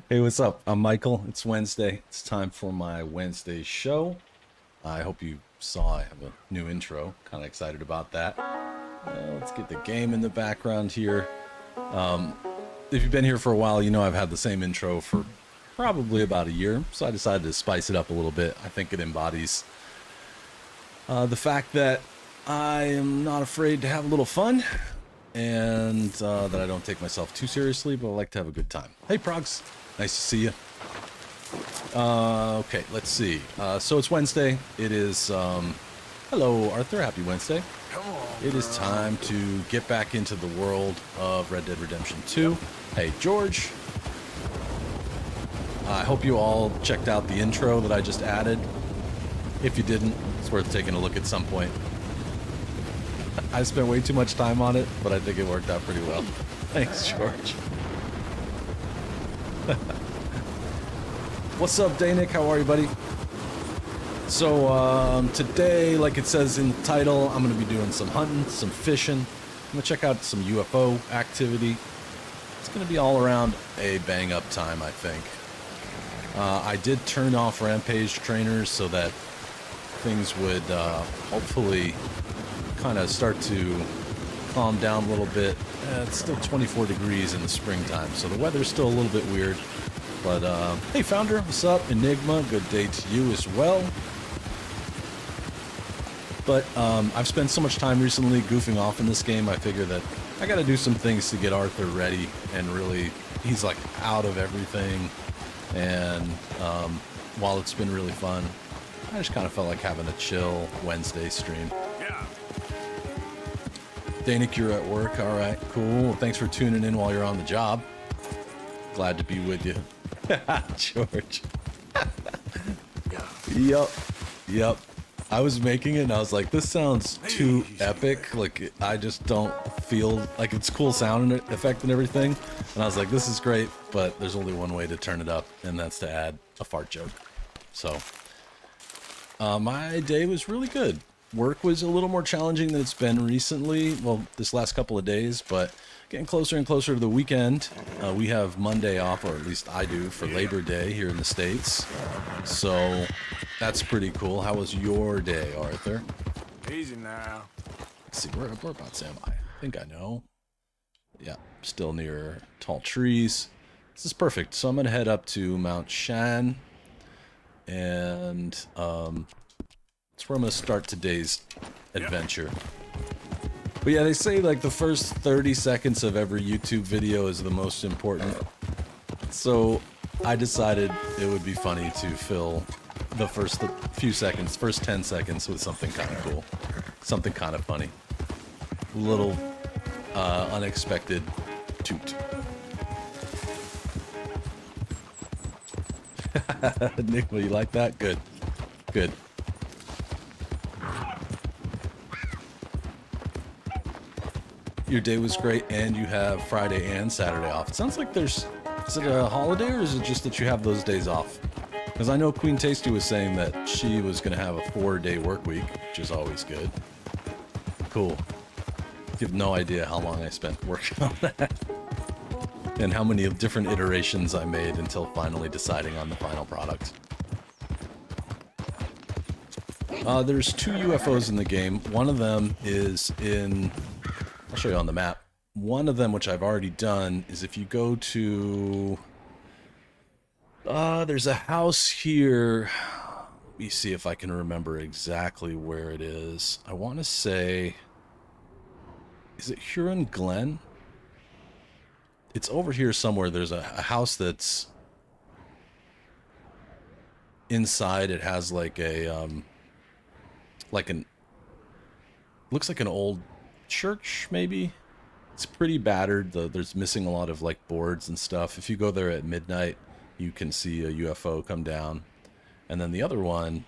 Hey, what's up? I'm Michael. It's Wednesday. It's time for my Wednesday show. I hope you saw I have a new intro. Kind of excited about that. Let's get the game in the background here. If you've been here for a while, you know I've had the same intro for probably about a year, so I decided to spice it up a little bit. I think it embodies the fact that I am not afraid to have a little fun and that I don't take myself too seriously, but I like to have a good time. Hey, Progs. Nice to see you. Okay, let's see. So it's Wednesday. It is, hello, Arthur. Happy Wednesday. It is time to get back into the world of Red Dead Redemption 2. Hey, George. I hope you all checked out the intro that I just added. If you didn't, it's worth taking a look at some point. I spent way too much time on it, but I think it worked out pretty well. Thanks, George. What's up, Danick? How are you, buddy? So, today, like it says in the title, I'm going to be doing some hunting, some fishing. I'm going to check out some UFO activity. It's going to be all around a bang-up time, I think. I did turn off Rampage trainers so that things would hopefully kind of start to calm down a little bit. It's still 24 degrees in the springtime, so the weather's still a little bit weird. But, hey, Founder, what's up? Enigma, good day to you as well. But I've spent so much time recently goofing off in this game, I figure that I got to do some things to get Arthur ready, and really, he's like out of everything. And while it's been really fun, I just kind of felt like having a chill Wednesday stream. Yeah. Danick, you're at work. All right, cool. Thanks for tuning in while you're on the job. Glad to be with you. George. Yep. I was making it and I was like, this sounds too epic. Like, I just don't feel like it's cool sound and effect and everything. And I was like, this is great, but there's only one way to turn it up, and that's to add a fart joke. So, my day was really good. Work was a little more challenging than it's been recently. Well, this last couple of days, but getting closer and closer to the weekend. We have Monday off, or at least I do, for Labor Day here in the States. So that's pretty cool. How was your day, Arthur? Easy now. Let's see, whereabouts am I? I think I know. Yeah, still near tall trees. This is perfect. So I'm going to head up to Mount Shan. And that's where I'm going to start today's adventure. But yeah, they say like the first 30 seconds of every YouTube video is the most important. So I decided it would be funny to fill the first few seconds, first 10 seconds with something kind of cool. Something kind of funny. A little unexpected toot. Nick, will you like that? Good. Good. Your day was great, and you have Friday and Saturday off. It sounds like is it a holiday, or is it just that you have those days off? Because I know Queen Tasty was saying that she was going to have a 4-day work week, which is always good. Cool. You have no idea how long I spent working on that. And how many different iterations I made until finally deciding on the final product. There's 2 UFOs in the game. One of them is in... I'll show you on the map. One of them, which I've already done, is if you go to... there's a house here. Let me see if I can remember exactly where it is. I want to say... Is it Huron Glen? It's over here somewhere. There's a house that's... Inside it has like a... Looks like an old... church, maybe. It's pretty battered. There's missing a lot of like boards and stuff. If you go there at midnight, you can see a UFO come down. And then the other one,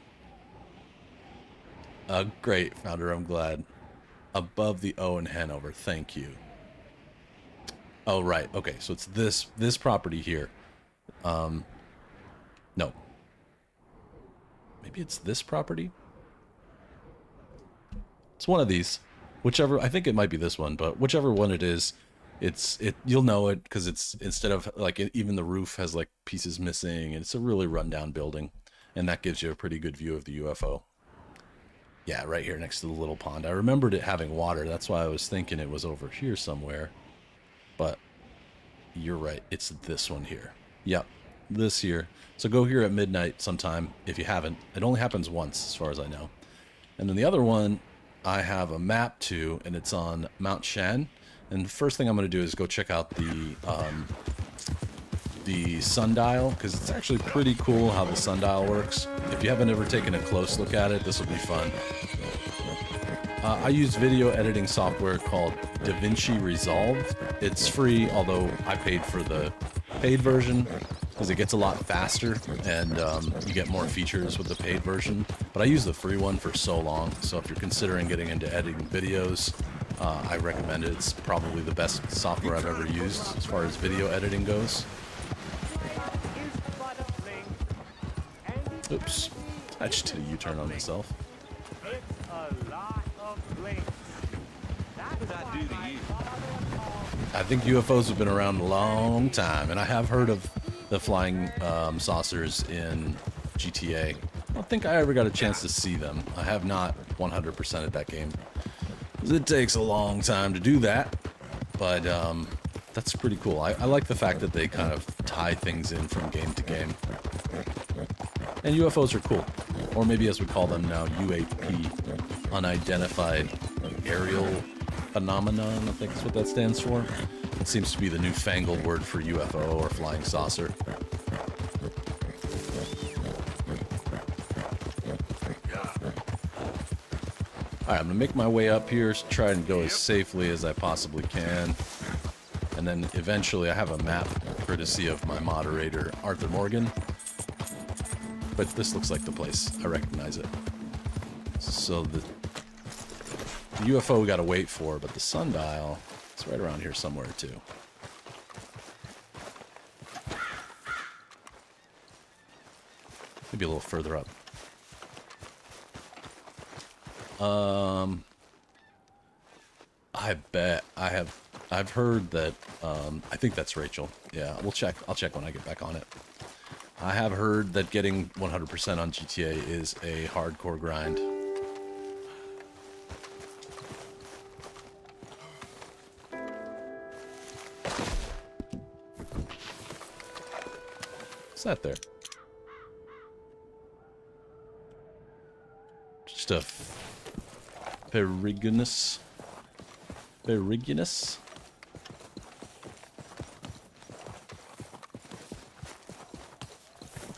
great, Founder, I'm glad. Above the O in Hanover, thank you. Oh, right, okay, so it's this property here. No. Maybe it's this property? It's one of these. Whichever, I think it might be this one, but whichever one it is, you'll know it because it's, instead of like even the roof has like pieces missing, and it's a really rundown building, and that gives you a pretty good view of the UFO. Yeah, right here next to the little pond. I remembered it having water. That's why I was thinking it was over here somewhere. But you're right. It's this one here. Yep, this here. So go here at midnight sometime if you haven't. It only happens once as far as I know. And then the other one, I have a map to, and it's on Mount Shan. And the first thing I'm going to do is go check out the sundial, because it's actually pretty cool how the sundial works. If you haven't ever taken a close look at it, this will be fun. I use video editing software called DaVinci Resolve. It's free, although I paid for the paid version because it gets a lot faster, and you get more features with the paid version. But I use the free one for so long, so if you're considering getting into editing videos, I recommend it. It's probably the best software I've ever used as far as video editing goes. Oops, I just did a U-turn on myself. I think UFOs have been around a long time, and I have heard of the flying saucers in GTA. I don't think I ever got a chance to see them. I have not 100%ed that game. It takes a long time to do that, but that's pretty cool. I like the fact that they kind of tie things in from game to game. And UFOs are cool. Or maybe as we call them now, UAP, unidentified aerial phenomenon, I think is what that stands for. It seems to be the newfangled word for UFO or flying saucer. Alright, I'm going to make my way up here, try and go as safely as I possibly can. And then eventually I have a map, courtesy of my moderator, Arthur Morgan. But this looks like the place. I recognize it. So the UFO we gotta wait for, but the sundial is right around here somewhere too. Maybe a little further up. I bet I've heard that, I think that's Rachel. Yeah, we'll check. I'll check when I get back on it. I have heard that getting 100% on GTA is a hardcore grind. What's that there? Just a Perigonus. Perigonus?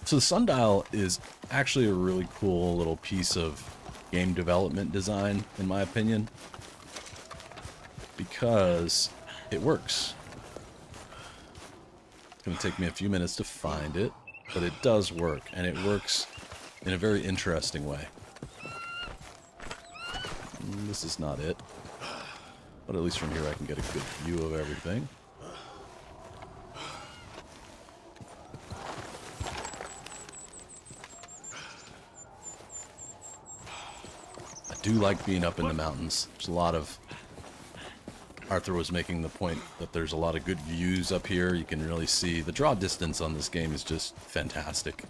So the sundial is actually a really cool little piece of game development design, in my opinion, because it works. It's going to take me a few minutes to find it, but it does work, and it works in a very interesting way. This is not it, but at least from here I can get a good view of everything. I do like being up in the mountains. There's a lot of... Arthur was making the point that there's a lot of good views up here. You can really see. The draw distance on this game is just fantastic.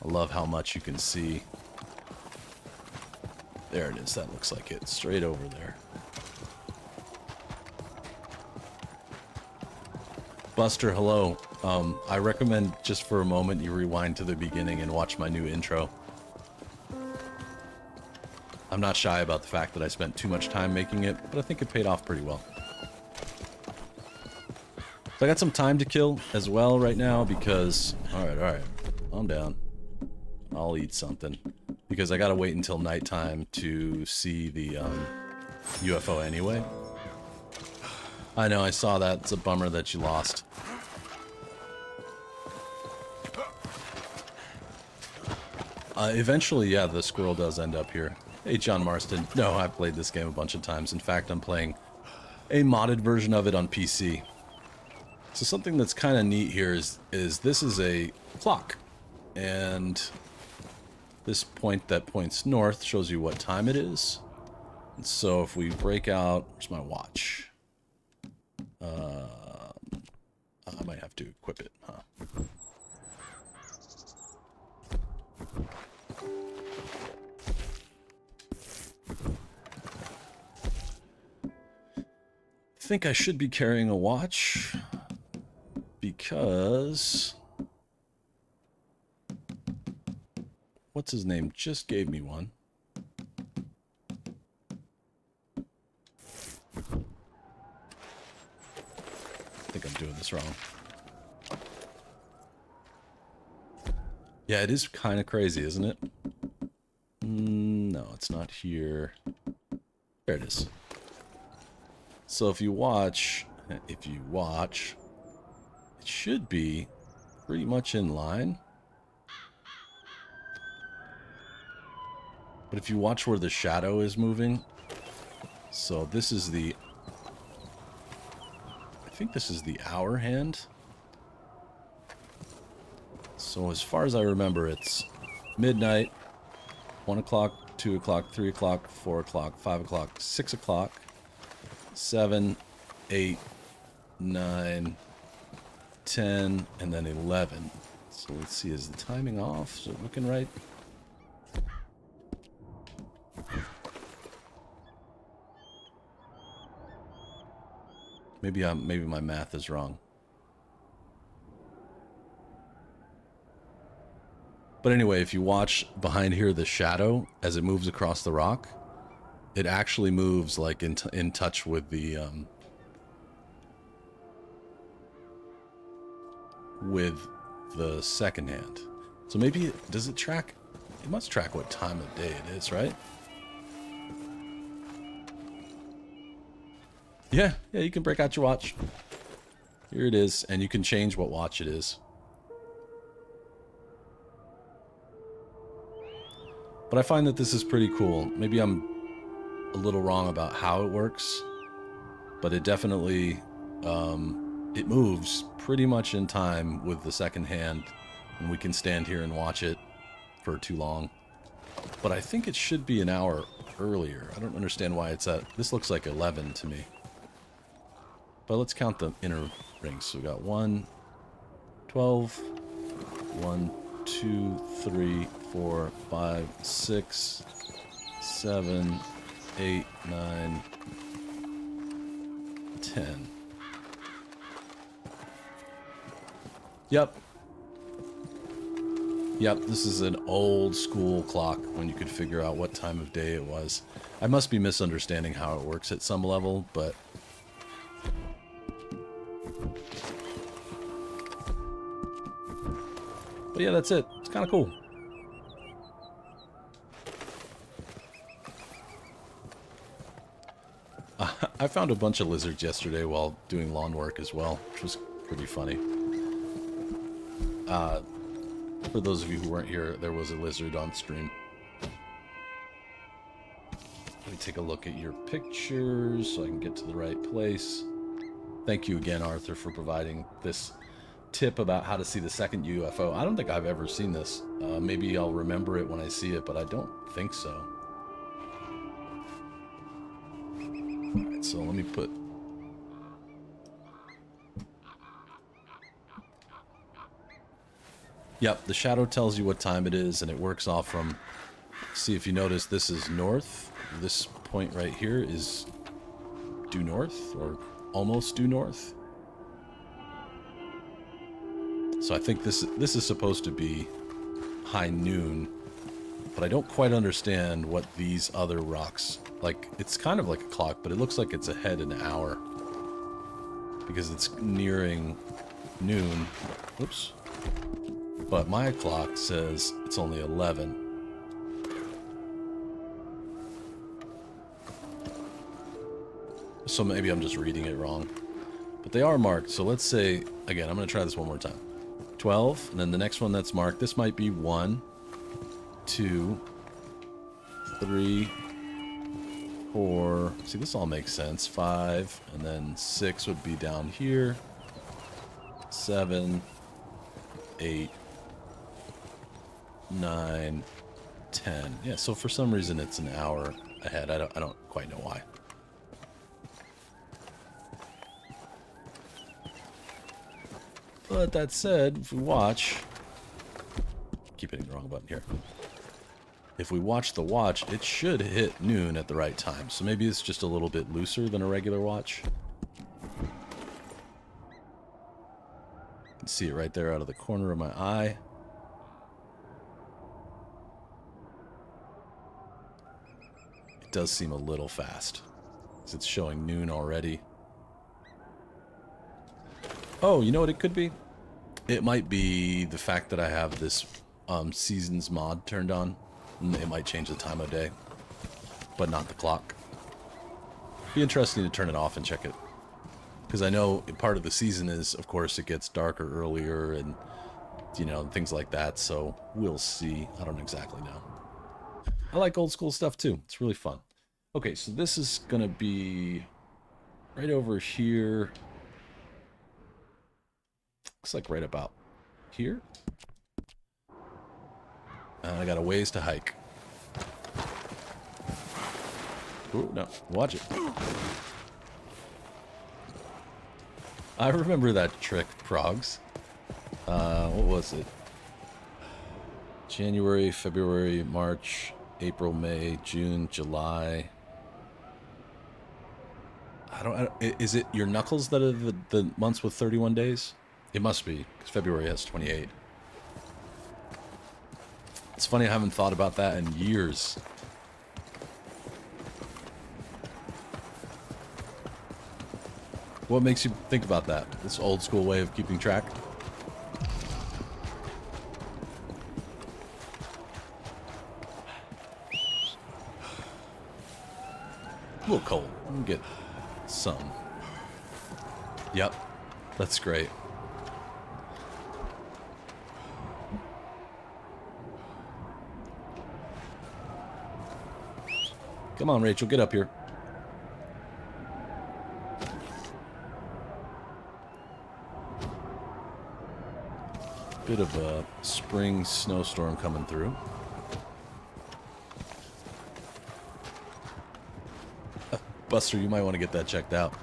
I love how much you can see. There it is. That looks like it. Straight over there. Buster, hello. I recommend just for a moment you rewind to the beginning and watch my new intro. I'm not shy about the fact that I spent too much time making it, but I think it paid off pretty well. So I got some time to kill as well right now because... Alright. Calm down. I'll eat something. Because I gotta wait until nighttime to see the UFO anyway. I know, I saw that. It's a bummer that you lost. Eventually, yeah, the squirrel does end up here. Hey, John Marston. No, I've played this game a bunch of times. In fact, I'm playing a modded version of it on PC. So something that's kind of neat here is this is a clock. And this point that points north shows you what time it is. So if we break out, where's my watch? I might have to equip it, huh? I think I should be carrying a watch because what's his name just gave me one. I think I'm doing this wrong. Yeah, it is kind of crazy, isn't it? No, it's not here. There it is. So if you watch, it should be pretty much in line. But if you watch where the shadow is moving, so this is the, I think this is the hour hand. So as far as I remember, it's midnight, 1 o'clock, 2 o'clock, 3 o'clock, 4 o'clock, 5 o'clock, 6 o'clock, 7, 8, 9, 10, and then 11. So let's see, is the timing off? Is it looking right? Maybe my math is wrong. But anyway, if you watch behind here the shadow as it moves across the rock, it actually moves like in touch with the second hand. So maybe does it track? It must track what time of day it is, right? Yeah, you can break out your watch. Here it is, and you can change what watch it is. But I find that this is pretty cool. Maybe I'm a little wrong about how it works, but it definitely, it moves pretty much in time with the second hand, and we can stand here and watch it for too long. But I think it should be an hour earlier. I don't understand why it's at, this looks like 11 to me. But let's count the inner rings. So we got 1, 12, 1, 2, 3, 4, 5, 6, 7, 8, 9, 10. Yep. Yep, this is an old school clock when you could figure out what time of day it was. I must be misunderstanding how it works at some level, but yeah, that's it. It's kind of cool. I found a bunch of lizards yesterday while doing lawn work as well, which was pretty funny. For those of you who weren't here, there was a lizard on stream. Let me take a look at your pictures so I can get to the right place. Thank you again, Arthur, for providing this tip about how to see the second UFO. I don't think I've ever seen this. Maybe I'll remember it when I see it, but I don't think so. Alright, so let me put... Yep, the shadow tells you what time it is, and it works off from... See, if you notice, this is north. This point right here is due north, or almost due north. So I think this is supposed to be high noon, but I don't quite understand what these other rocks, like, it's kind of like a clock, but it looks like it's ahead an hour because it's nearing noon. Oops. But my clock says it's only 11. So maybe I'm just reading it wrong. But they are marked, so let's say, again, I'm going to try this one more time. 12, and then the next one that's marked, this might be 1, 2, 3, 4, see, this all makes sense, 5, and then 6 would be down here, 7, 8, 9, 10. Yeah, so for some reason it's an hour ahead. I don't quite know why. But that said, if we watch... Keep hitting the wrong button here. If we watch the watch, it should hit noon at the right time. So maybe it's just a little bit looser than a regular watch. You can see it right there out of the corner of my eye. It does seem a little fast, because it's showing noon already. Oh, you know what it could be? It might be the fact that I have this seasons mod turned on. It might change the time of day, but not the clock. Be interesting to turn it off and check it. Because I know part of the season is, of course, it gets darker earlier and, you know, things like that. So we'll see. I don't exactly know. I like old school stuff too. It's really fun. Okay, so this is going to be right over here. Looks like right about here. I got a ways to hike. Ooh, no, watch it. I remember that trick, Progs. What was it? January, February, March, April, May, June, July. I don't is it your knuckles that are the months with 31 days? It must be, because February has 28. It's funny, I haven't thought about that in years. What makes you think about that? This old school way of keeping track? A little cold. We'll get some. Yep. That's great. Come on, Rachel, get up here. Bit of a spring snowstorm coming through. Buster, you might want to get that checked out.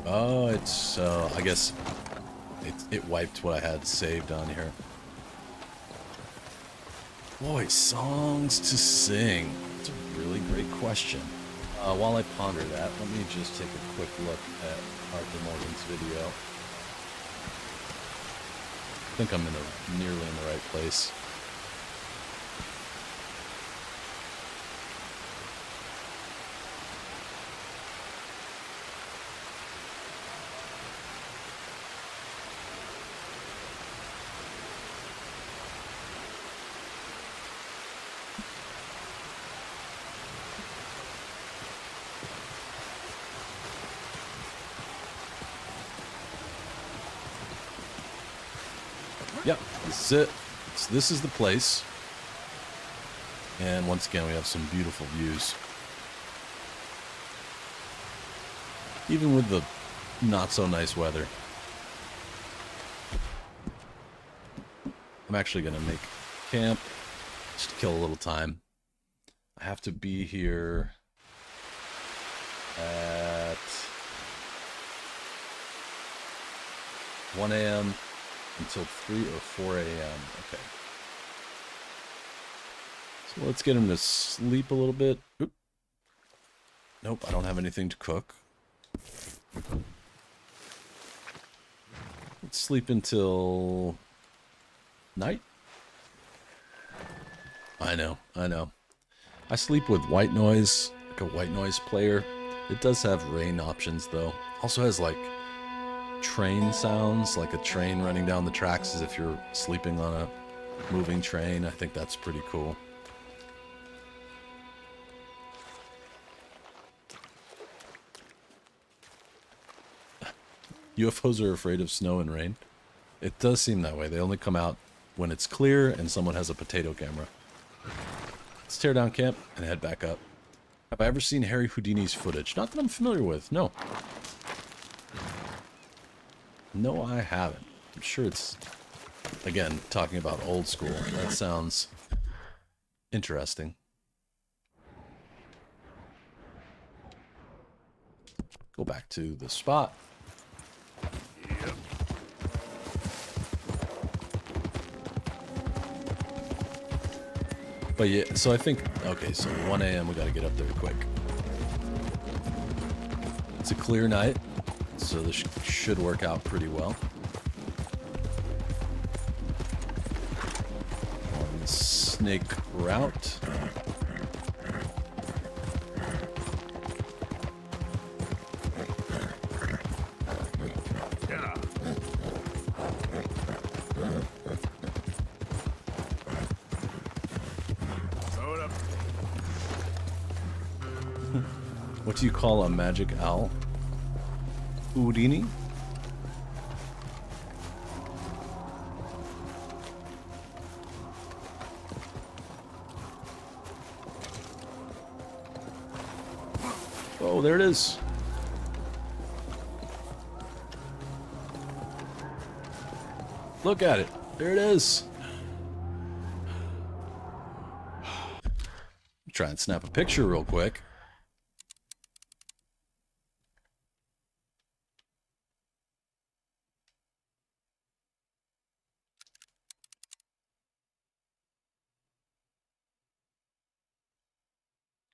Oh, it's, I guess it wiped what I had saved on here. Boy, songs to sing. That's a really great question. While I ponder that, let me just take a quick look at Arthur Morgan's video. I think I'm nearly in the right place. Yep, this is it. So this is the place. And once again, we have some beautiful views. Even with the not so nice weather. I'm actually going to make camp just to kill a little time. I have to be here at 1 a.m. until 3 or 4 a.m. Okay. So let's get him to sleep a little bit. Oop. Nope, I don't have anything to cook. Let's sleep until night. I know. I sleep with white noise, like a white noise player. It does have rain options though. Also has like train sounds, like a train running down the tracks as if you're sleeping on a moving train. I think that's pretty cool. UFOs are afraid of snow and rain. It does seem that way. They only come out when it's clear and someone has a potato camera. Let's tear down camp and head back up. Have I ever seen Harry Houdini's footage? Not that I'm familiar with, no. No, I haven't. I'm sure it's, again, talking about old school. That sounds interesting. Go back to the spot. But yeah, so I think, okay, so 1 a.m. we gotta get up there quick. It's a clear night, so this should work out pretty well. On snake route. What do you call a magic owl? Houdini? Oh, there it is. Look at it. There it is. Try and snap a picture real quick.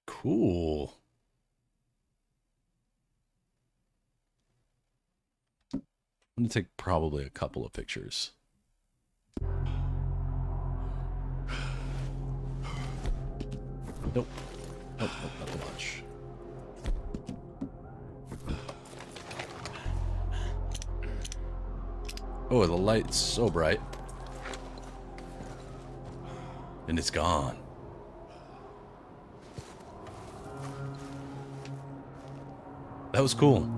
Cool. I'm going to take probably a couple of pictures. Nope. Nope, not too much. Oh, the light's so bright. And it's gone. That was cool.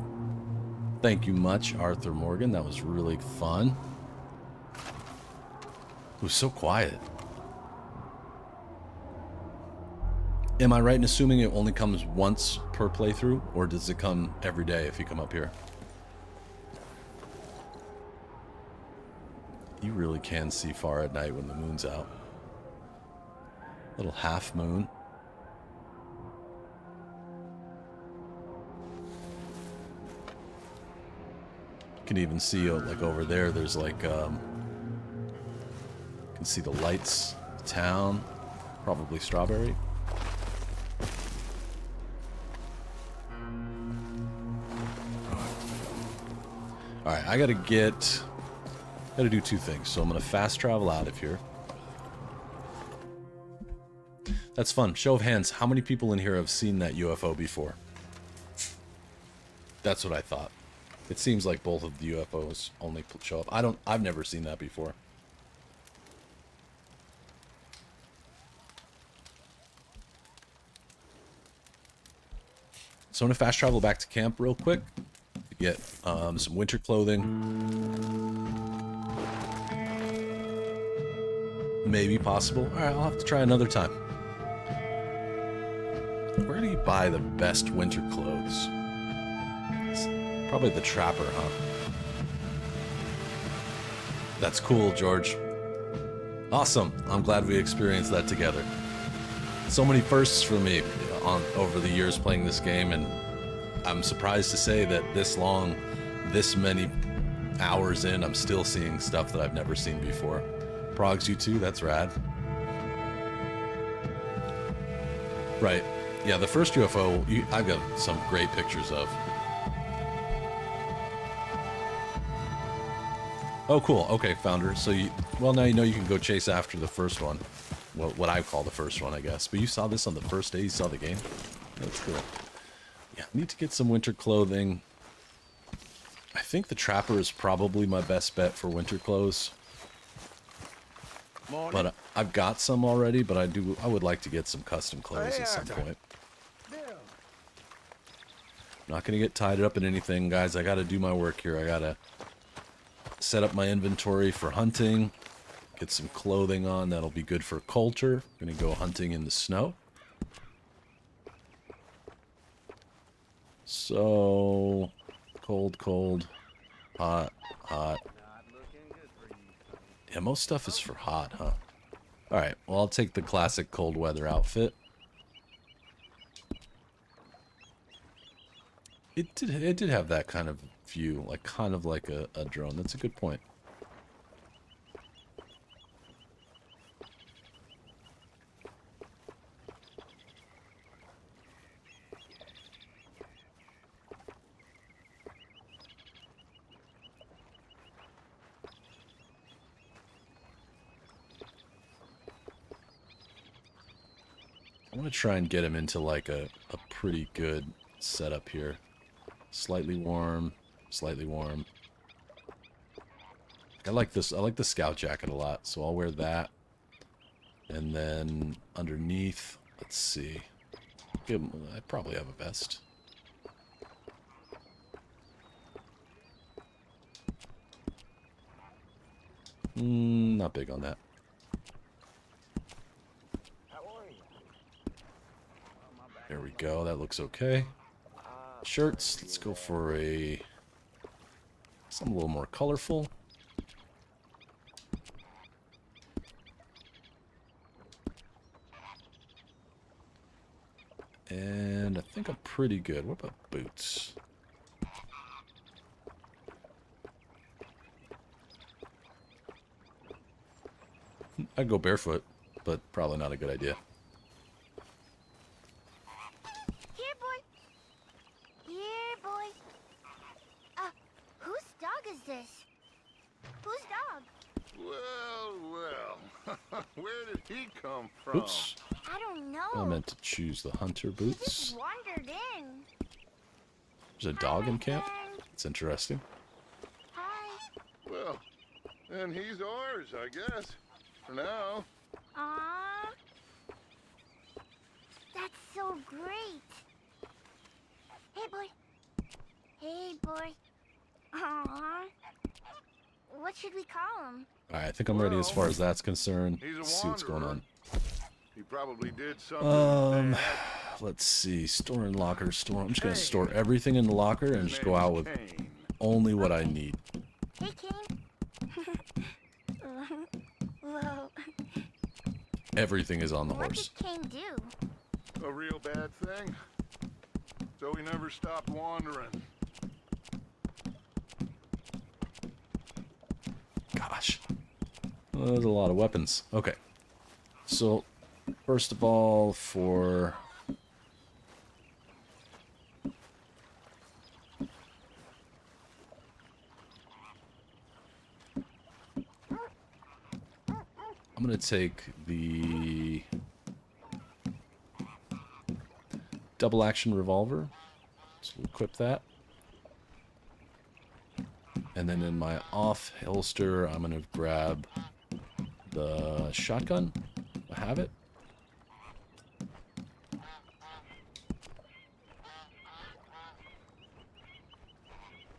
Thank you much, Arthur Morgan. That was really fun. It was so quiet. Am I right in assuming it only comes once per playthrough, or does it come every day if you come up here? You really can see far at night when the moon's out. Little half moon. You can even see, like over there, there's like, you can see the lights, the town, probably Strawberry. Alright, I gotta do two things. So I'm gonna fast travel out of here. That's fun. Show of hands, how many people in here have seen that UFO before? That's what I thought. It seems like both of the UFOs only show up. I've never seen that before. So I'm gonna fast travel back to camp real quick to get some winter clothing. Maybe possible. Alright, I'll have to try another time. Where do you buy the best winter clothes? It's probably the Trapper, huh? That's cool, George. Awesome. I'm glad we experienced that together. So many firsts for me over the years playing this game, and I'm surprised to say that this long, this many hours in, I'm still seeing stuff that I've never seen before. Progs, you too? That's rad. Right. Yeah, the first UFO, I've got some great pictures of. Oh, cool. Okay, Founder. So, well, now you know you can go chase after the first one. Well, what I call the first one, I guess. But you saw this on the first day you saw the game? That's cool. Yeah, I need to get some winter clothing. I think the Trapper is probably my best bet for winter clothes. Morning. But I've got some already, but I would like to get some custom clothes at some point. I'm not going to get tied up in anything, guys. I got to do my work here. I got to set up my inventory for hunting. Get some clothing on. That'll be good for culture. I'm going to go hunting in the snow. So, cold, cold, hot, hot. Yeah, most stuff is for hot, huh? Alright, well, I'll take the classic cold weather outfit. It did have that kind of view, like kind of like a drone. That's a good point. I'm going to try and get him into like a pretty good setup here. Slightly warm, slightly warm. I like this. I like the scout jacket a lot, so I'll wear that. And then underneath, let's see. I probably have a vest. Not big on that. There we go. That looks okay. Shirts. Let's go for something a little more colorful. And I think I'm pretty good. What about boots? I'd go barefoot, but probably not a good idea. Here, boy. Here, boy. Whose dog is this? Whose dog? Well. Where did he come from? Oops. I don't know. I meant to choose the hunter He boots. just wandered in. There's a dog in camp? Friend. It's interesting. Hi. Well, then he's ours, I guess. For now. Aww. That's so great. Hey, boy. Hey, boy. Aww. What should we call him? Alright, I think I'm ready as far as that's concerned. He's a Let's see what's going on. He probably did something bad. Let's see. Store and locker. Store. I'm just going to store everything in the locker and just go out with Kane. only what I need. Hey, King. Whoa. Everything is on the What horse. did King do? A real bad thing. So he never stopped wandering. Gosh. Well, there's a lot of weapons. Okay. So, first of all, for... I'm going to take the double action revolver. So we'll equip that. And then in my off holster, I'm going to grab the shotgun. I have it.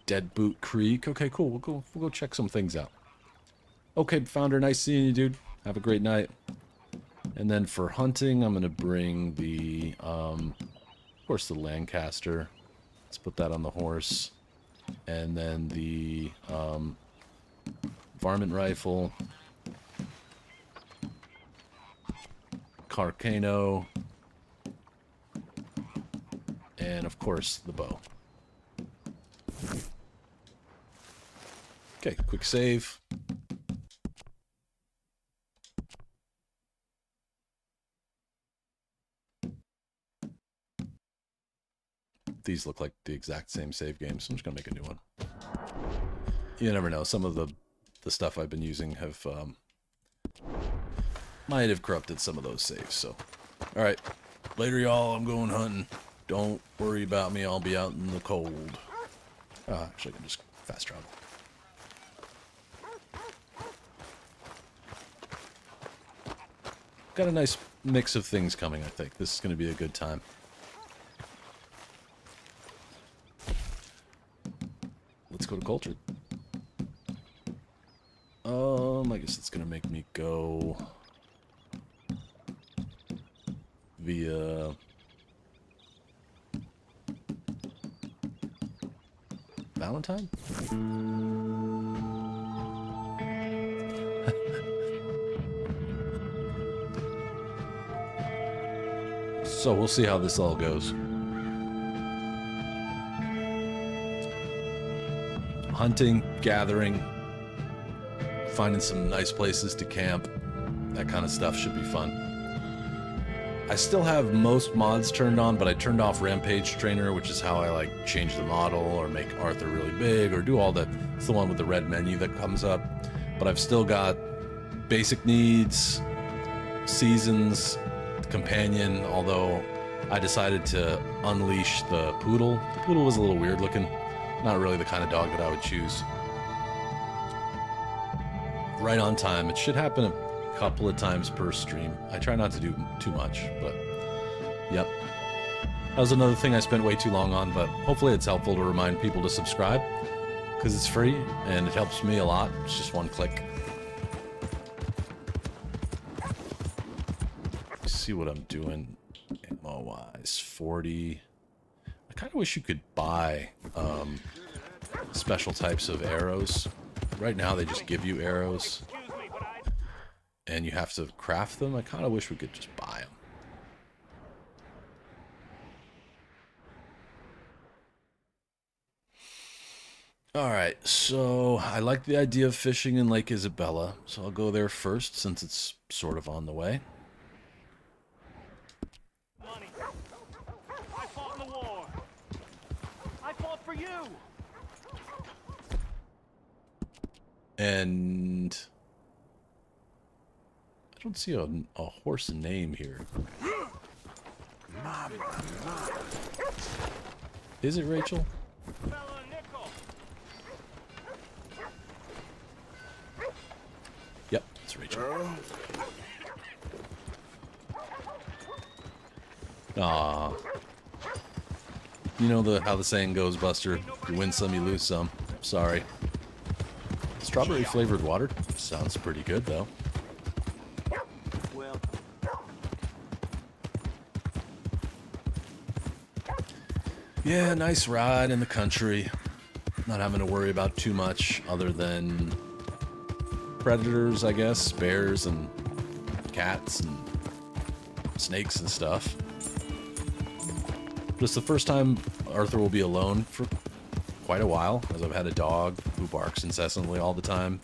Dead Boot Creek. Okay, cool. We'll go check some things out. Okay, Founder, nice seeing you, dude. Have a great night. And then for hunting, I'm going to bring the, of course, the Lancaster. Let's put that on the horse. And then the varmint rifle. Carcano. And, of course, the bow. Okay, quick save. These look like the exact same save game, so I'm just gonna make a new one. You never know. Some of the stuff I've been using have might have corrupted some of those saves. So, all right, later, y'all. I'm going hunting. Don't worry about me. I'll be out in the cold. Actually, I can just fast travel. Got a nice mix of things coming, I think. This is going to be a good time. Let's go to culture. I guess it's gonna make me go via Valentine? So we'll see how this all goes. Hunting, gathering, finding some nice places to camp, that kind of stuff should be fun. I still have most mods turned on, but I turned off Rampage Trainer, which is how I like change the model or make Arthur really big or do all that. It's the one with the red menu that comes up. But I've still got basic needs, seasons, companion, although I decided to unleash the poodle. The poodle was a little weird looking. Not really the kind of dog that I would choose. Right on time. It should happen a couple of times per stream. I try not to do too much, but yep. That was another thing I spent way too long on, but hopefully it's helpful to remind people to subscribe because it's free and it helps me a lot. It's just one click. See what I'm doing ammo wise. 40. I kind of wish you could buy special types of arrows. Right now they just give you arrows and you have to craft them. I kind of wish we could just buy them. Alright, so I like the idea of fishing in Lake Isabella, so I'll go there first since it's sort of on the way. And I don't see a horse name here. Is it Rachel? Yep, it's Rachel. Aw. You know how the saying goes, Buster. You win some, you lose some. Sorry. Strawberry flavored water sounds pretty good though. Well. Yeah, nice ride in the country. Not having to worry about too much other than predators, I guess, bears and cats and snakes and stuff. Just the first time Arthur will be alone for quite a while, as I've had a dog who barks incessantly all the time.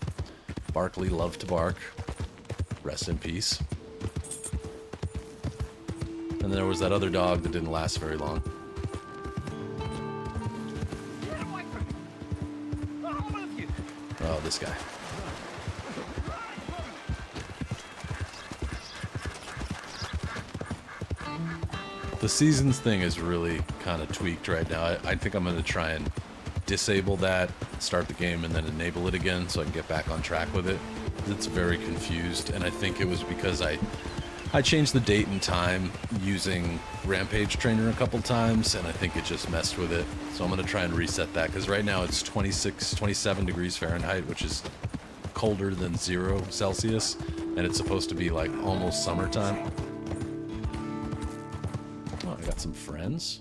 Barkley loved to bark. Rest in peace. And then there was that other dog that didn't last very long. Oh, this guy. The seasons thing is really kind of tweaked right now. I think I'm going to try and disable that, start the game, and then enable it again so I can get back on track with it. It's very confused, and I think it was because I changed the date and time using Rampage Trainer a couple times, and I think it just messed with it. So I'm going to try and reset that, because right now it's 27 degrees Fahrenheit, which is colder than 0 Celsius, and it's supposed to be like almost summertime. Oh, I got some friends.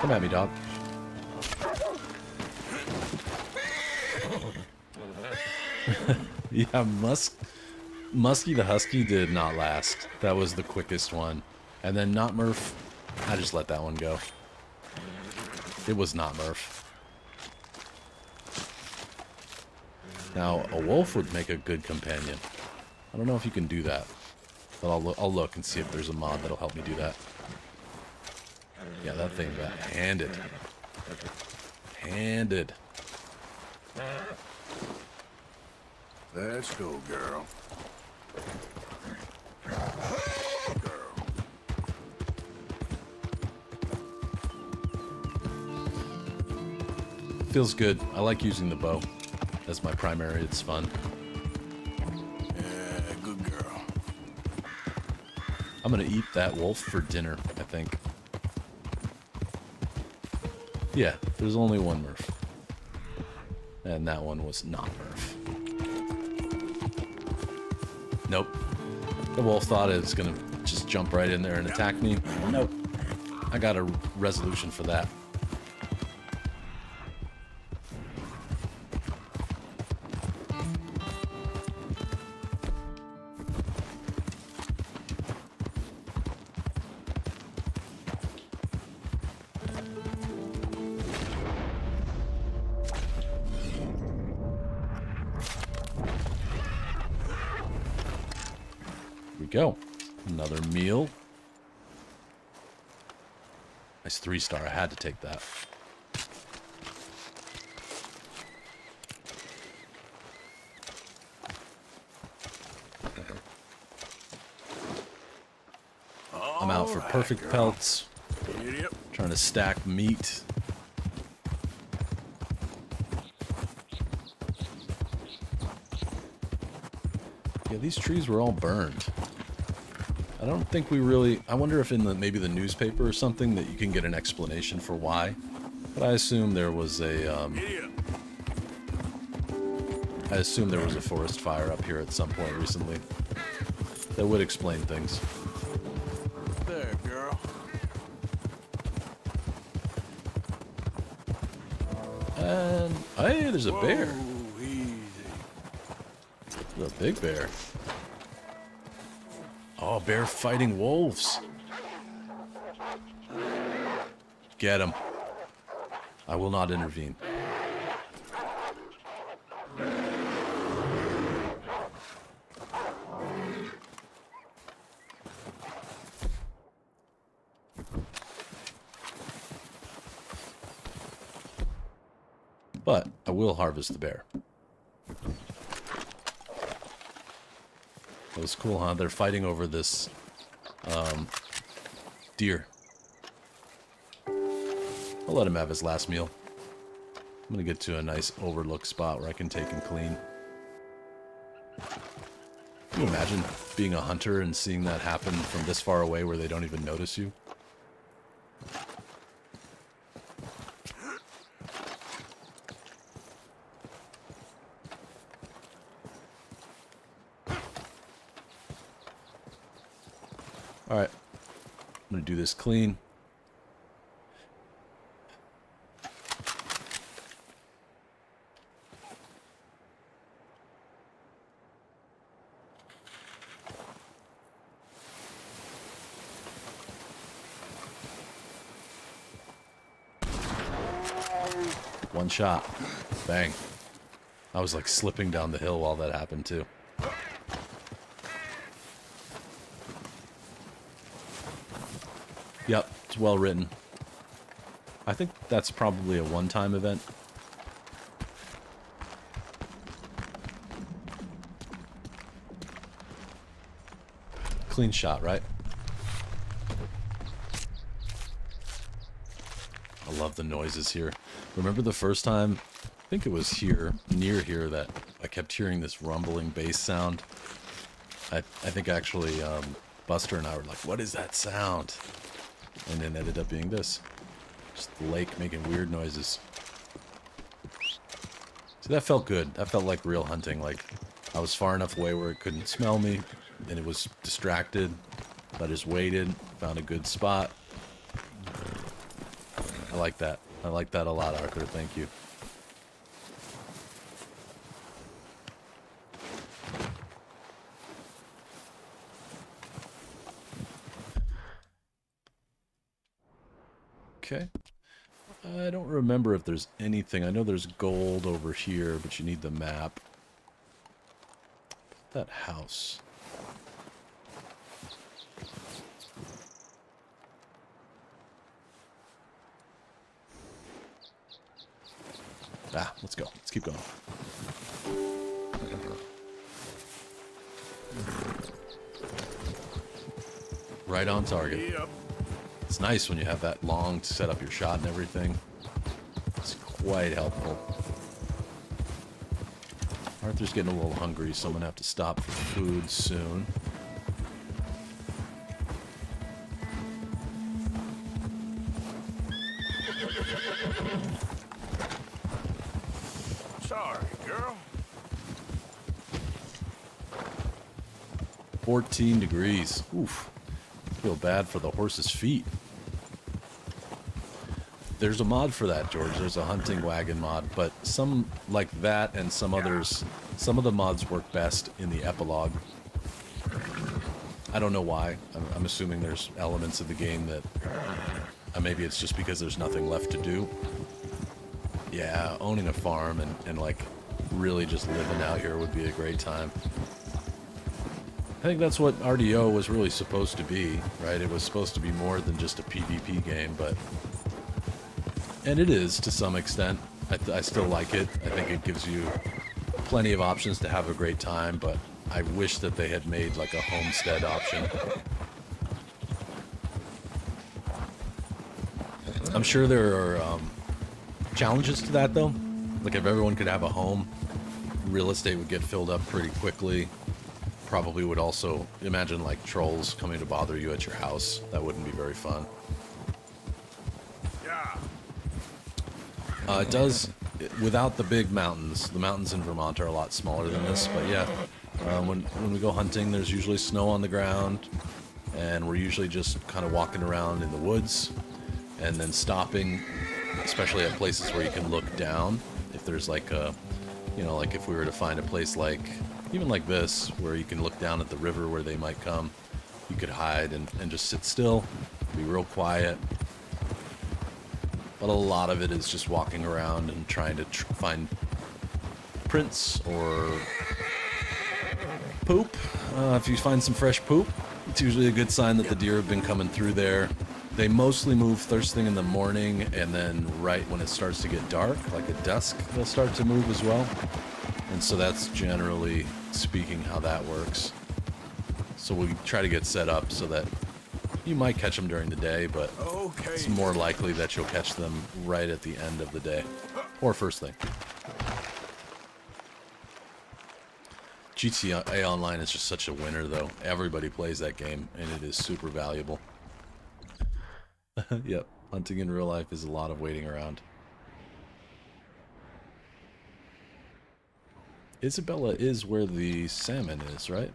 Come at me, dog. Yeah, Muskie the Husky did not last. That was the quickest one. And then Not Murph, I just let that one go. It was Not Murph. Now, a wolf would make a good companion. I don't know if you can do that. But I'll look and see if there's a mod that'll help me do that. Yeah, that thing got handed. Handed. Let's go, girl. Feels good. I like using the bow. That's my primary. It's fun. Yeah, good girl. I'm gonna eat that wolf for dinner, I think. Yeah, there's only one Murph. And that one was not Murph. Nope. The wolf thought it was gonna just jump right in there and attack me. Nope. I got a resolution for that. Go. Another meal. Nice 3-star. I had to take that. I'm out for perfect pelts. Trying to stack meat. Yeah, these trees were all burned. I don't think we really... I wonder if in maybe the newspaper or something that you can get an explanation for why. But I assume there was a... I assume there was a forest fire up here at some point recently. That would explain things. There, girl. And... Hey, there's a bear. Whoa, easy. There's a big bear. Oh, bear fighting wolves. Get him. I will not intervene. But I will harvest the bear. That was cool, huh? They're fighting over this deer. I'll let him have his last meal. I'm gonna get to a nice overlook spot where I can take and clean. Can you imagine being a hunter and seeing that happen from this far away where they don't even notice you? Alright, I'm gonna do this clean. One shot. Bang. I was like slipping down the hill while that happened too. Yep, it's well written. I think that's probably a one-time event. Clean shot, right? I love the noises here. Remember the first time, I think it was here, near here, that I kept hearing this rumbling bass sound? I think actually Buster and I were like, what is that sound? And then ended up being this. Just the lake making weird noises. So that felt good. That felt like real hunting. Like I was far enough away where it couldn't smell me. And it was distracted. I just waited. Found a good spot. I like that. I like that a lot, Arthur. Thank you. Okay. I don't remember if there's anything. I know there's gold over here, but you need the map. That house. Ah, let's go. Let's keep going. Right on target. Yep. It's nice when you have that long to set up your shot and everything. It's quite helpful. Arthur's getting a little hungry, so I'm going to have to stop for food soon. 14 degrees. Oof. Feel bad for the horse's feet. There's a mod for that, George. There's a hunting wagon mod, but some like that and some others, some of the mods work best in the epilogue. I don't know why. I'm assuming there's elements of the game that maybe it's just because there's nothing left to do. Yeah, owning a farm and like really just living out here would be a great time. I think that's what RDO was really supposed to be, right? It was supposed to be more than just a PvP game, but... And it is, to some extent. I still like it. I think it gives you plenty of options to have a great time, but I wish that they had made, like, a homestead option. I'm sure there are challenges to that, though. Like, if everyone could have a home, real estate would get filled up pretty quickly. Probably would also, imagine, like, trolls coming to bother you at your house. That wouldn't be very fun. It does, without the big mountains. The mountains in Vermont are a lot smaller than this, but yeah. When we go hunting, there's usually snow on the ground, and we're usually just kind of walking around in the woods, and then stopping, especially at places where you can look down. If there's like a, you know, like if we were to find a place like, even like this, where you can look down at the river where they might come, you could hide and just sit still, be real quiet. But a lot of it is just walking around and trying to find prints or poop. If you find some fresh poop, it's usually a good sign that the deer have been coming through there. They mostly move first thing in the morning, and then right when it starts to get dark, like at dusk, they'll start to move as well. And so that's generally speaking how that works. So we try to get set up so that you might catch them during the day, but it's more likely that you'll catch them right at the end of the day. Or first thing. GTA Online is just such a winner, though. Everybody plays that game, and it is super valuable. Yep, hunting in real life is a lot of waiting around. Isabella is where the salmon is, right?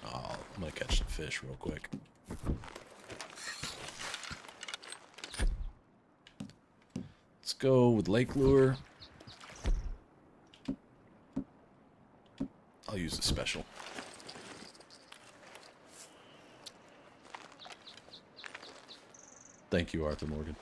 Oh, I'm gonna catch some fish real quick. Let's go with lake lure. I'll use the special. Thank you, Arthur Morgan.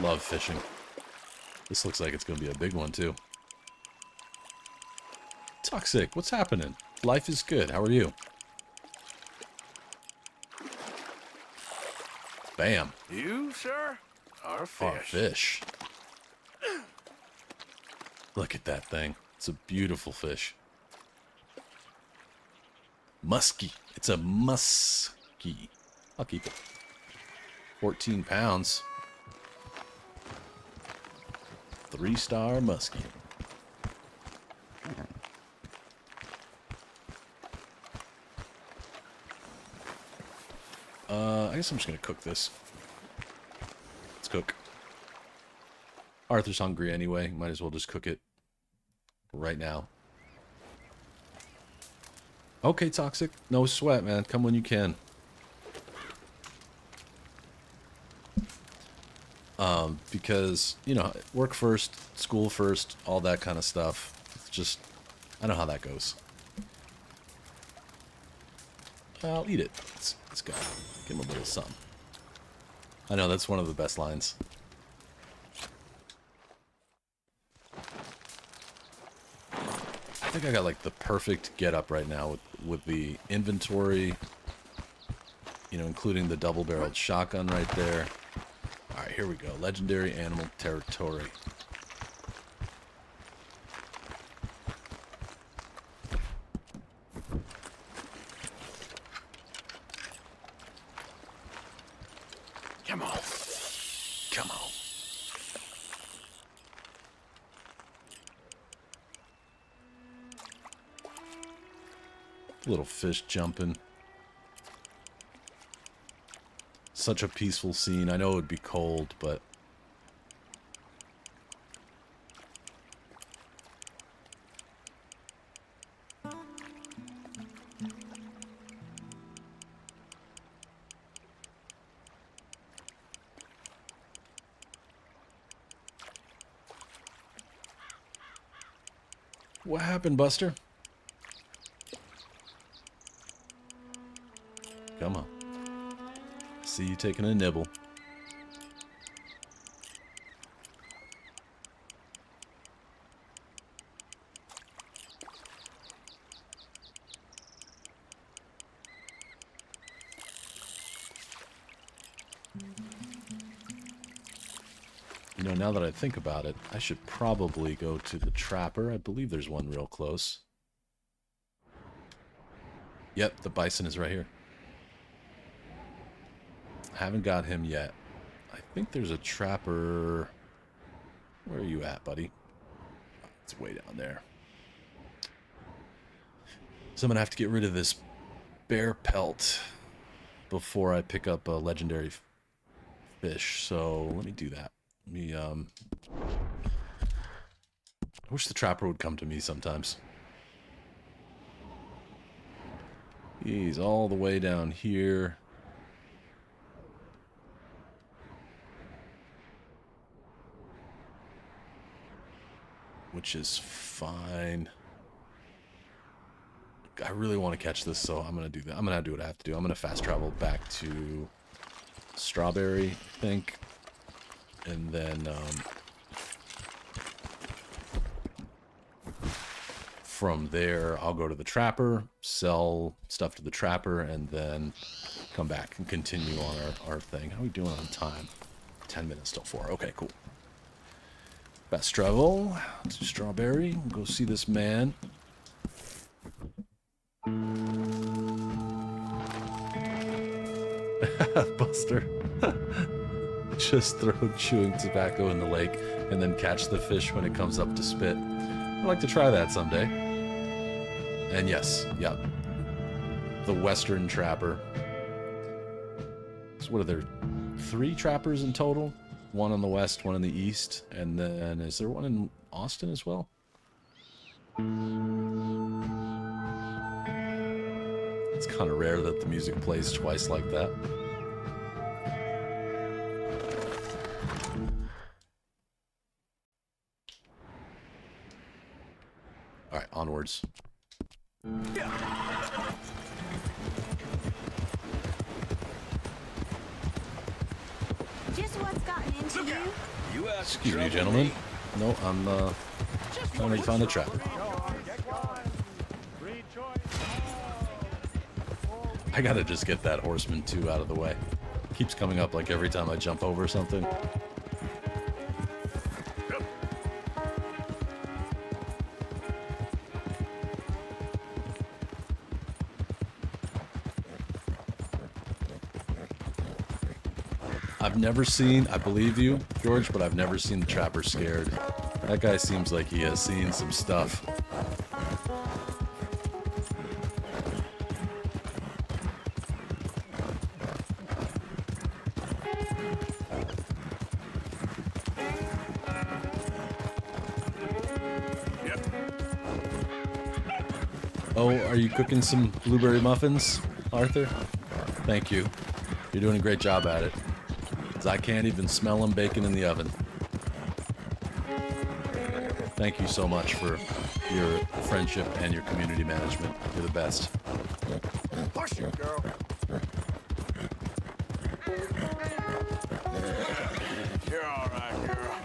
Love fishing. This looks like it's going to be a big one, too. Toxic, what's happening? Life is good. How are you? Bam. You, sir, are fish. Are fish. Look at that thing. It's a beautiful fish. Muskie. It's a muskie. I'll keep it. 14 pounds. 3-star muskie. I guess I'm just gonna cook this. Let's cook. Arthur's hungry anyway. Might as well just cook it right now. Okay, Toxic. No sweat, man. Come when you can. Because, you know, work first, school first, all that kind of stuff. It's just, I know how that goes. I'll eat it. Let's go. Give him a little something. I know, that's one of the best lines. I think I got, like, the perfect getup right now with the inventory, you know, including the double-barreled shotgun right there. Alright, here we go. Legendary animal territory. Come on. Come on. Little fish jumping. Such a peaceful scene. I know it would be cold, but... What happened, Buster? Come on. See you taking a nibble. You know, now that I think about it, I should probably go to the trapper. I believe there's one real close. Yep, the bison is right here. Haven't got him yet. I think there's a trapper. Where are you at, buddy? It's way down there. So I'm going to have to get rid of this bear pelt before I pick up a legendary fish. So let me do that. Let me, I wish the trapper would come to me sometimes. He's all the way down here. Which is fine. I really want to catch this, so I'm going to do that. I'm going to do what I have to do. I'm going to fast travel back to Strawberry, I think. And then from there, I'll go to the trapper, sell stuff to the trapper, and then come back and continue on our thing. How are we doing on time? 10 minutes till 4. Okay, cool. Fast travel to Strawberry. Go see this man. Buster. Just throw chewing tobacco in the lake and then catch the fish when it comes up to spit. I'd like to try that someday. And yes, yeah. The Western Trapper. So what are there? 3 trappers in total? One on the west, one in the east, and then is there one in Austin as well? It's kind of rare that the music plays twice like that. Alright, onwards. Just what's gotten into you? Excuse me, gentlemen. No, I'm trying to find a trapper. I gotta just get that horseman 2 out of the way. Keeps coming up like every time I jump over something. I've never seen, I believe you, George, but I've never seen the trapper scared. That guy seems like he has seen some stuff. Oh, are you cooking some blueberry muffins, Arthur? Thank you. You're doing a great job at it. 'Cause I can't even smell them baking in the oven. Thank you so much for your friendship and your community management. You're the best. Push it, girl. You're all right, girl.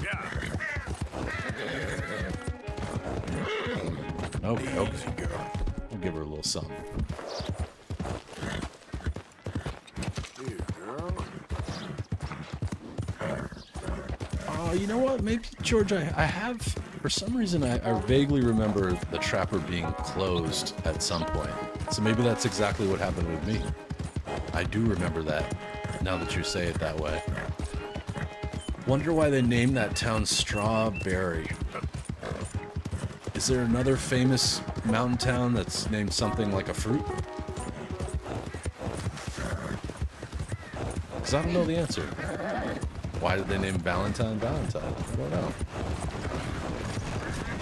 Yeah. Okay, okay. Easy, girl. We'll give her a little something. Here, girl. You know what? Maybe, George, I have... For some reason, I vaguely remember the trapper being closed at some point. So maybe that's exactly what happened with me. I do remember that, now that you say it that way. Wonder why they named that town Strawberry. Is there another famous mountain town that's named something like a fruit? Because I don't know the answer. Why did they name Valentine Valentine? I don't know.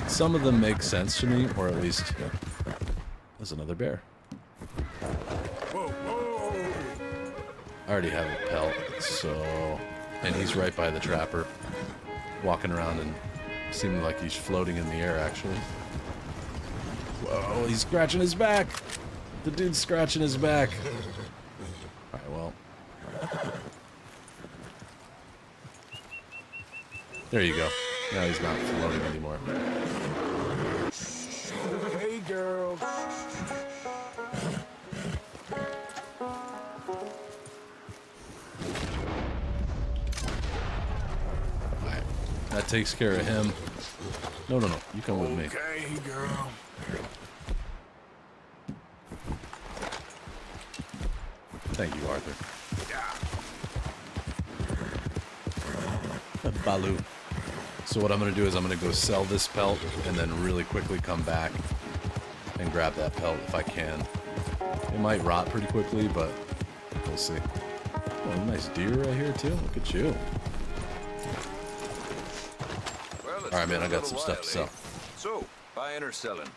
Some of them make sense to me, or at least... There's another bear. Whoa, whoa. I already have a pelt, so... And he's right by the trapper. Walking around and seeming like he's floating in the air, actually. Whoa, he's scratching his back! The dude's scratching his back. Alright, well... There you go. Now he's not floating anymore. Hey, girl. Alright. That takes care of him. No, no, no. You come with me. Okay, girl. Thank you, Arthur. Yeah. Baloo. So what I'm going to do is I'm going to go sell this pelt and then really quickly come back and grab that pelt if I can. It might rot pretty quickly, but we'll see. Oh, nice deer right here too. Look at you. Well, Alright, man, I got some stuff to sell. So, buying or selling?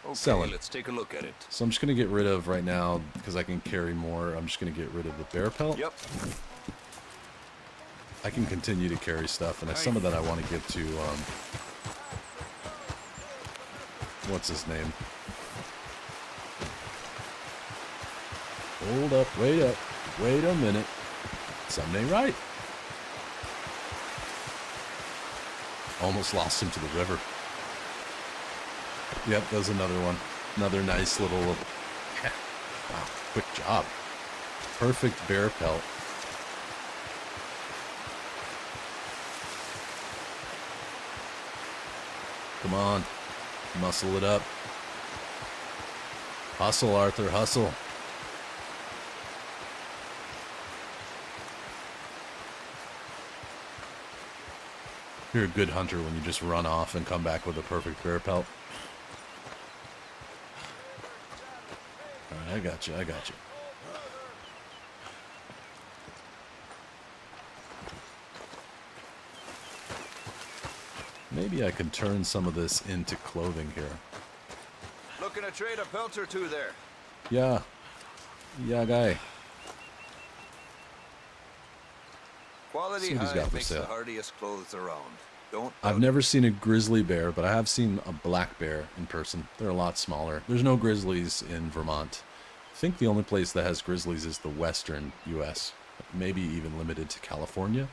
Okay, Selling. let's take a look at it. So I'm just going to get rid of right now, because I can carry more, I'm just going to get rid of the bear pelt. Yep. I can continue to carry stuff, and some of that I want to give to, what's his name? Hold up, wait a minute. Something ain't right. Almost lost him to the river. Yep, there's another one. Another nice little, yeah. Wow, quick job. Perfect bear pelt. Come on. Muscle it up. Hustle, Arthur, hustle. You're a good hunter when you just run off and come back with a perfect bear pelt. Alright, I got you, I got you. Maybe I can turn some of this into clothing here. Looking to trade a pelt or two there. Yeah. Yeah, guy. Quality See what he's got hide for makes sale. the hardiest clothes around. Don't I've doubt never seen a grizzly bear, but I have seen a black bear in person. They're a lot smaller. There's no grizzlies in Vermont. I think the only place that has grizzlies is the western U.S. Maybe even limited to California.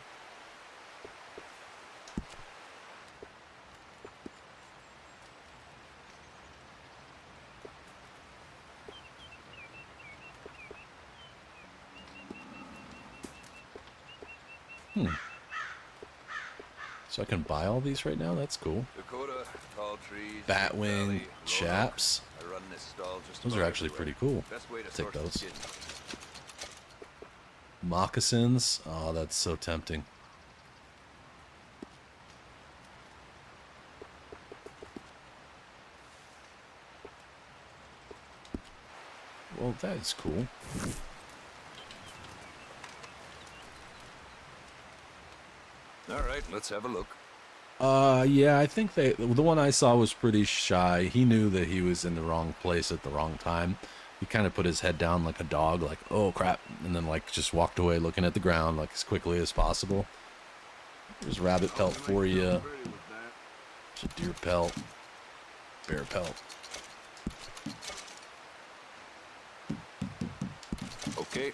So I can buy all these right now? That's cool. Dakota, tall trees, Batwing, valley, low chaps. I run this stall just Those are about actually everywhere. pretty cool. Best way to Take source the those. skin. Moccasins. Oh, that's so tempting. Well, that is cool. All right, let's have a look. Yeah, I think the one I saw was pretty shy. He knew that he was in the wrong place at the wrong time. He kind of put his head down like a dog, like, oh crap, and then like just walked away looking at the ground like as quickly as possible. There's rabbit pelt for you. There's a deer pelt. Bear pelt. Okay.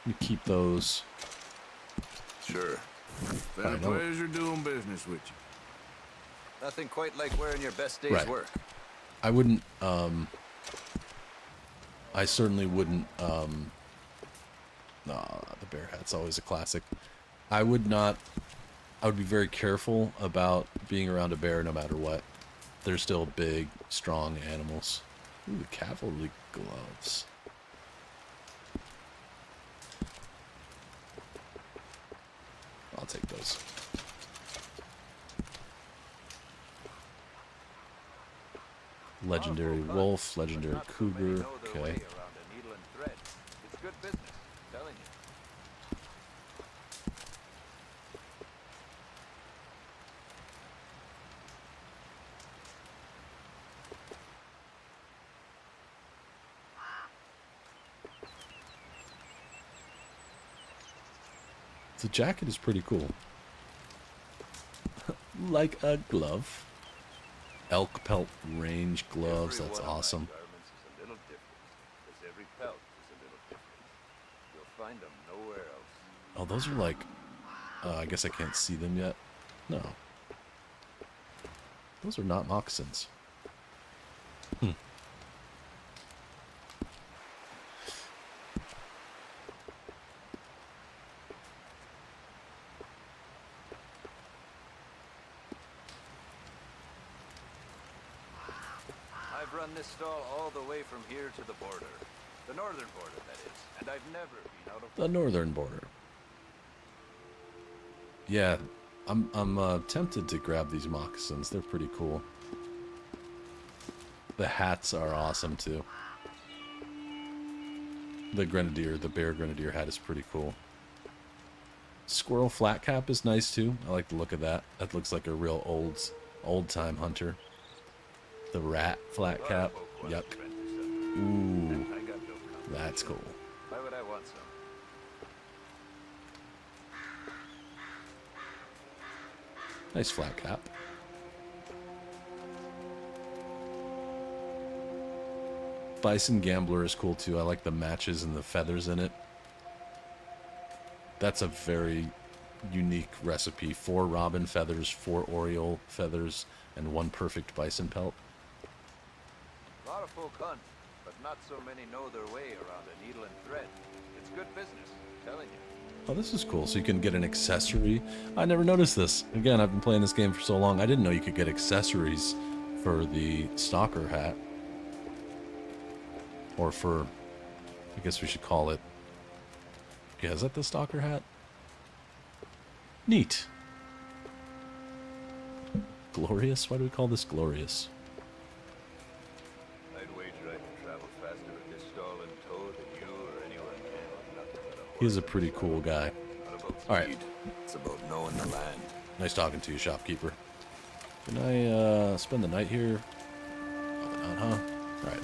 You keep those. Sure. Been I a know. pleasure doing business with you. Nothing quite like wearing your best day's Right. work. I wouldn't, I certainly wouldn't, the bear hat's always a classic. I would be very careful about being around a bear no matter what. They're still big, strong animals. Ooh, cavalry gloves. I'll take those. Legendary wolf, legendary cougar. Okay. It's good business, I'm telling you. The jacket is pretty cool. Like a glove. Elk pelt range gloves, that's awesome. Garments is a little different, because every pelt is a little different. You'll find them nowhere else. Oh, those are like... I guess I can't see them yet. No. Those are not moccasins. Hmm. I've run this stall all the way from here to the border. The northern border, that is. And I've never been out of... The northern border. Yeah, I'm tempted to grab these moccasins. They're pretty cool. The hats are awesome too. The grenadier, the bear grenadier hat is pretty cool. Squirrel flat cap is nice too. I like the look of that. That looks like a real old time hunter. The rat flat cap. Yuck. Ooh, that's cool. Why would I want some? Nice flat cap. Bison Gambler is cool too. I like the matches and the feathers in it. That's a very unique recipe. 4 robin feathers, 4 oriole feathers, and 1 perfect bison pelt. A lot of folk hunt, but not so many know their way around a needle and thread. It's good business, I'm telling you. Oh, this is cool. So you can get an accessory. I never noticed this. Again, I've been playing this game for so long. I didn't know you could get accessories for the stalker hat. Or for, I guess we should call it. Yeah, is that the stalker hat? Neat. Glorious? Why do we call this glorious? I'd wager I can travel faster with this stall in tow than you or anyone can. Nothing but a He's a pretty cool guy. Not about All right. speed. It's about knowing the land. Nice talking to you, shopkeeper. Can I spend the night here? Probably not, huh? Alright.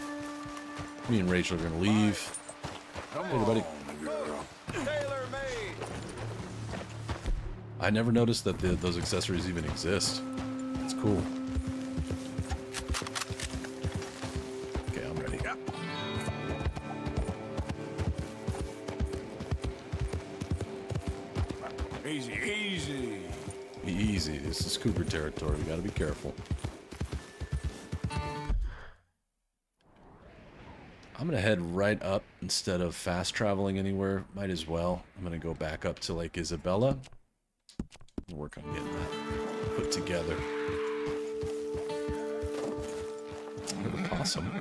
Me and Rachel are gonna leave. Come Hey, buddy. on, girl. Tailor made! I never noticed that those accessories even exist. It's cool. Okay, I'm ready. Easy, easy. Be easy. This is cougar territory. We gotta be careful. I'm gonna head right up instead of fast traveling anywhere. Might as well. I'm gonna go back up to Lake Isabella. Work on getting that put together. Heard a possum.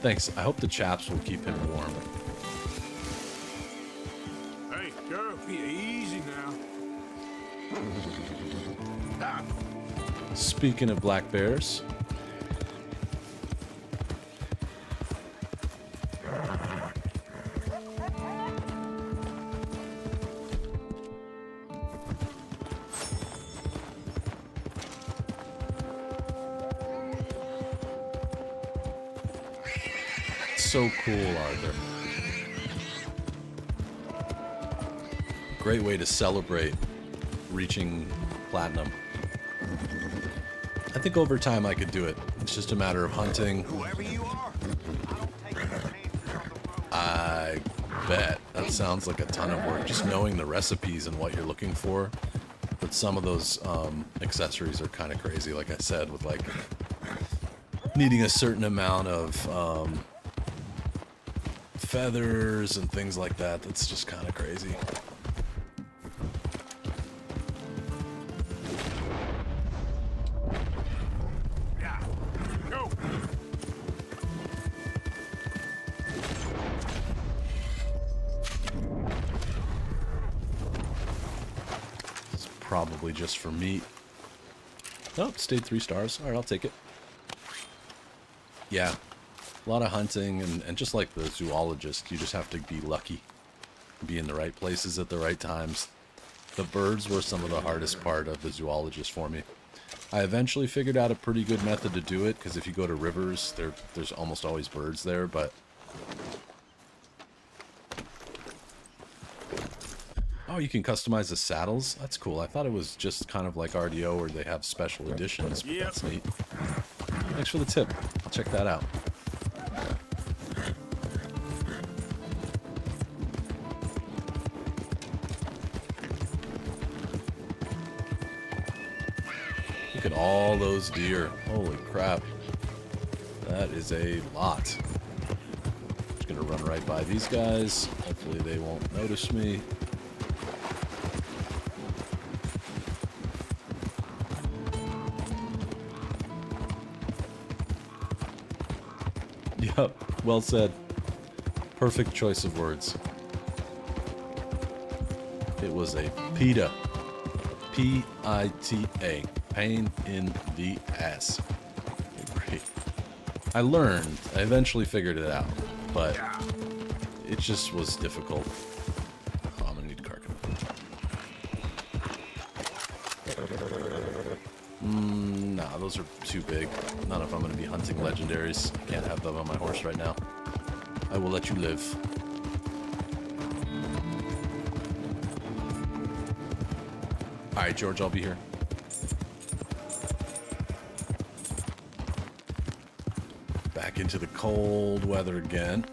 Thanks. I hope the chaps will keep him warm. Hey, girl, be easy now. Ah. Speaking of black bears, so cool, Arthur. Great way to celebrate reaching platinum. I think over time I could do it. It's just a matter of hunting. Whoever you are, I don't take no chances on the road. I bet. That sounds like a ton of work. Just knowing the recipes and what you're looking for. But some of those accessories are kind of crazy, like I said, with like needing a certain amount of feathers and things like that. That's just kind of crazy. Yeah. Go. probably just for meat. Oh, stayed 3 stars. Alright, I'll take it. Yeah, a lot of hunting, and just like the zoologist, you just have to be lucky. Be in the right places at the right times. The birds were some of the hardest part of the zoologist for me. I eventually figured out a pretty good method to do it, because if you go to rivers, there's almost always birds there, but... Oh, you can customize the saddles? That's cool. I thought it was just kind of like RDO where they have special editions, but that's neat. Thanks for the tip. I'll check that out. Look at all those deer. Holy crap. That is a lot. Just gonna run right by these guys. Hopefully they won't notice me. Yep, well said. Perfect choice of words. It was a PITA. P-I-T-A. Pain in the ass. Great. I learned. I eventually figured it out. But it just was difficult. Oh, I'm gonna need Karkin. Nah, those are too big. Not if I'm gonna be hunting legendaries. Can't have them on my horse right now. I will let you live. Alright, George, I'll be here. Back into the cold weather again.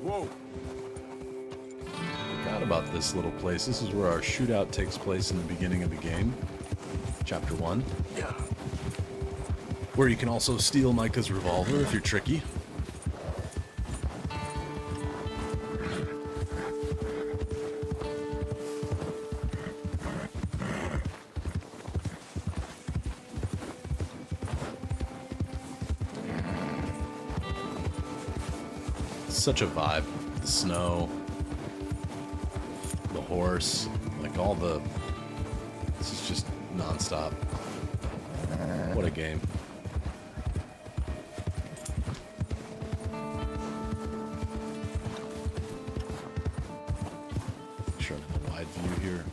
Whoa. Forgot about this little place. This is where our shootout takes place in the beginning of the game. Chapter 1. Where you can also steal Micah's revolver if you're tricky. Such a vibe. The snow, the horse, like all the... This is just non-stop. What a game. Make sure I'm in a wide view here.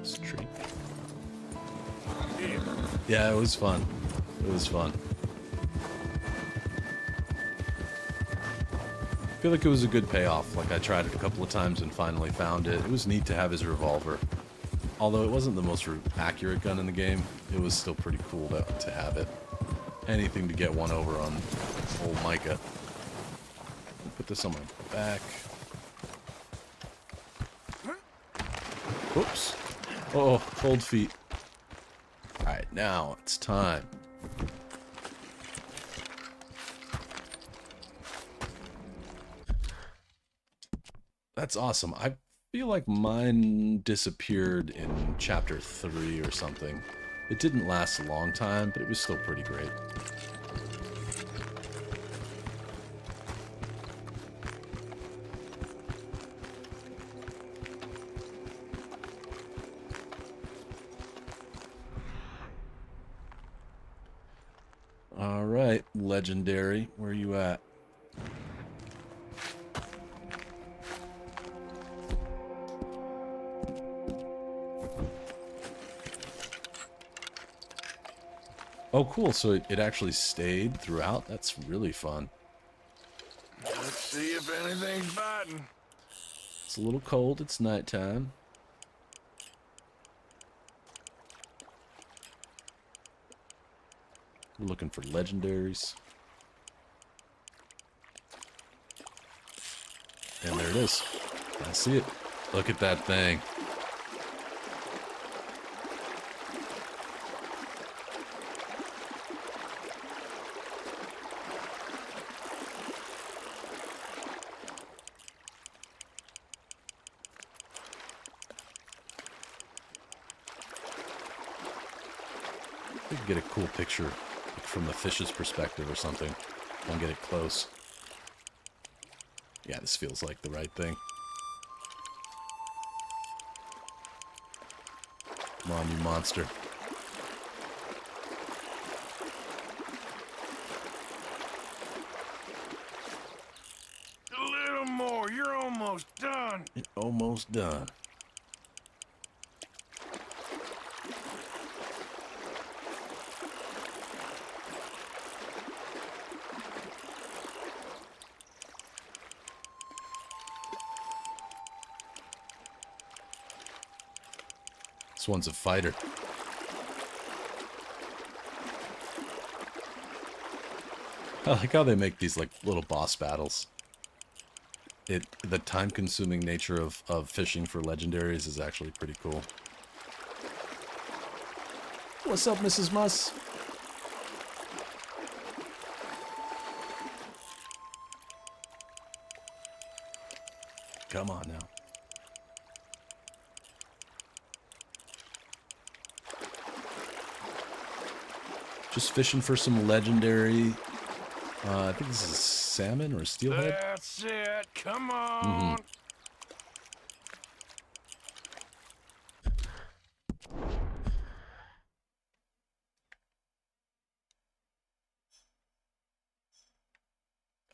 This tree. Yeah, it was fun. It was fun. I feel like it was a good payoff. Like, I tried it a couple of times and finally found it. It was neat to have his revolver. Although it wasn't the most accurate gun in the game, it was still pretty cool to have it. Anything to get one over on old Micah. Put this on my back. Whoops. Oh, cold feet. Alright, now it's time. That's awesome. I feel like mine disappeared in chapter 3 or something. It didn't last a long time, but it was still pretty great. Alright, legendary. Where are you at? Oh, cool. So it actually stayed throughout? That's really fun. Let's see if anything's biting. It's a little cold. It's nighttime. We're looking for legendaries. And there it is. I see it. Look at that thing. We could get a cool picture from the fish's perspective or something. I'll get it close. Yeah, this feels like the right thing. Come on, you monster. A little more. You're almost done. You're almost done. This one's a fighter. I like how they make these like little boss battles. The time-consuming nature of fishing for legendaries is actually pretty cool. What's up, Mrs. Muss? Come on now. Just fishing for some legendary. I think this is salmon or steelhead. That's it. Come on.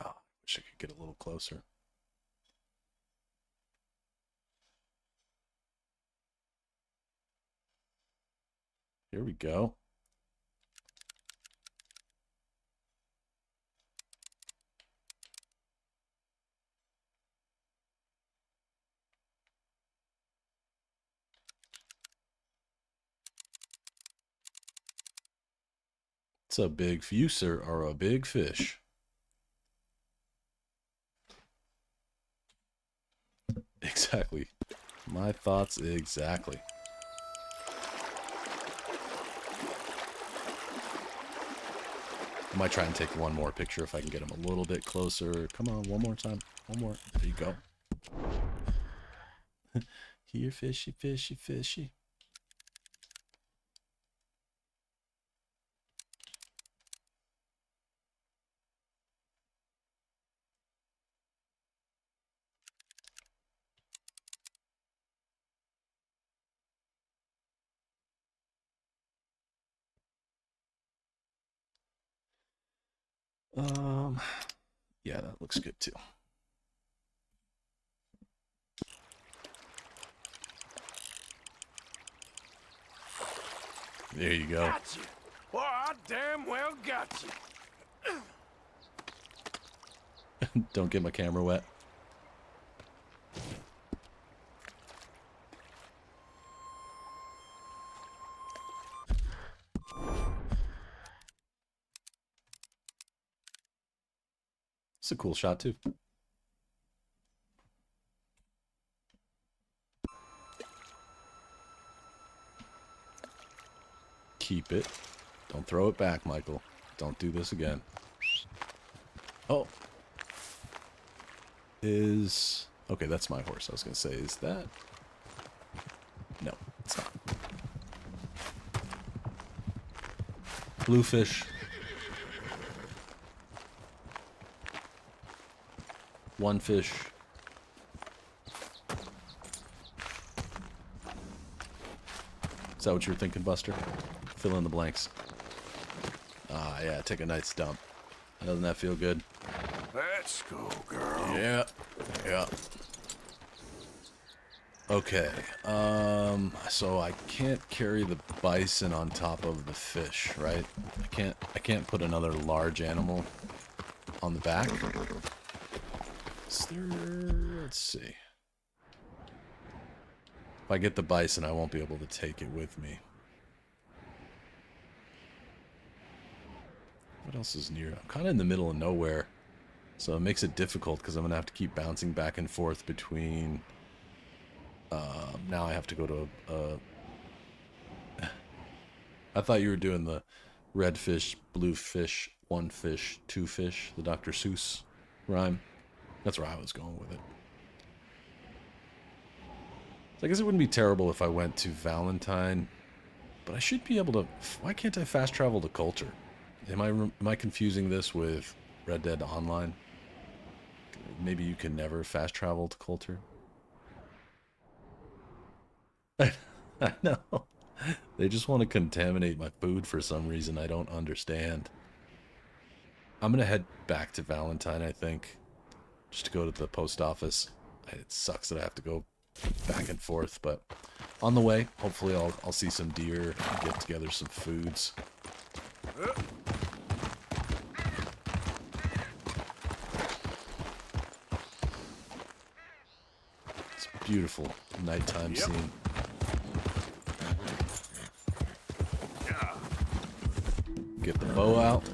Oh, wish I could get a little closer. Here we go. It's a big you, sir, are a big fish. Exactly. My thoughts exactly. I might try and take one more picture if I can get him a little bit closer. Come on, one more time. One more. There you go. Here, fishy, fishy, fishy. Yeah, that looks good too. There you go. Got you. Well, I damn well got you. Don't get my camera wet. It's a cool shot too. Keep it. Don't throw it back, Michael. Don't do this again. Oh. Okay, that's my horse. I was going to say, is that... No, it's not. Bluefish. One fish. Is that what you were thinking, Buster? Fill in the blanks. Ah, yeah, take a nice dump. Doesn't that feel good? Let's go, girl. Yeah, yeah. Okay, so I can't carry the bison on top of the fish, right? I can't put another large animal on the back. Is there, let's see. If I get the bison, I won't be able to take it with me. What else is near? I'm kind of in the middle of nowhere. So it makes it difficult because I'm going to have to keep bouncing back and forth between... now I have to go to I thought you were doing the red fish, blue fish, one fish, two fish, the Dr. Seuss rhyme. That's where I was going with it. So I guess it wouldn't be terrible if I went to Valentine, but I should be able to... Why can't I fast travel to Coulter? Am I confusing this with Red Dead Online? Maybe you can never fast travel to Coulter? I know. They just want to contaminate my food for some reason I don't understand. I'm going to head back to Valentine, I think. Just to go to the post office. It sucks that I have to go back and forth, but on the way, hopefully I'll see some deer and get together some foods. It's a beautiful nighttime scene. Get the bow out.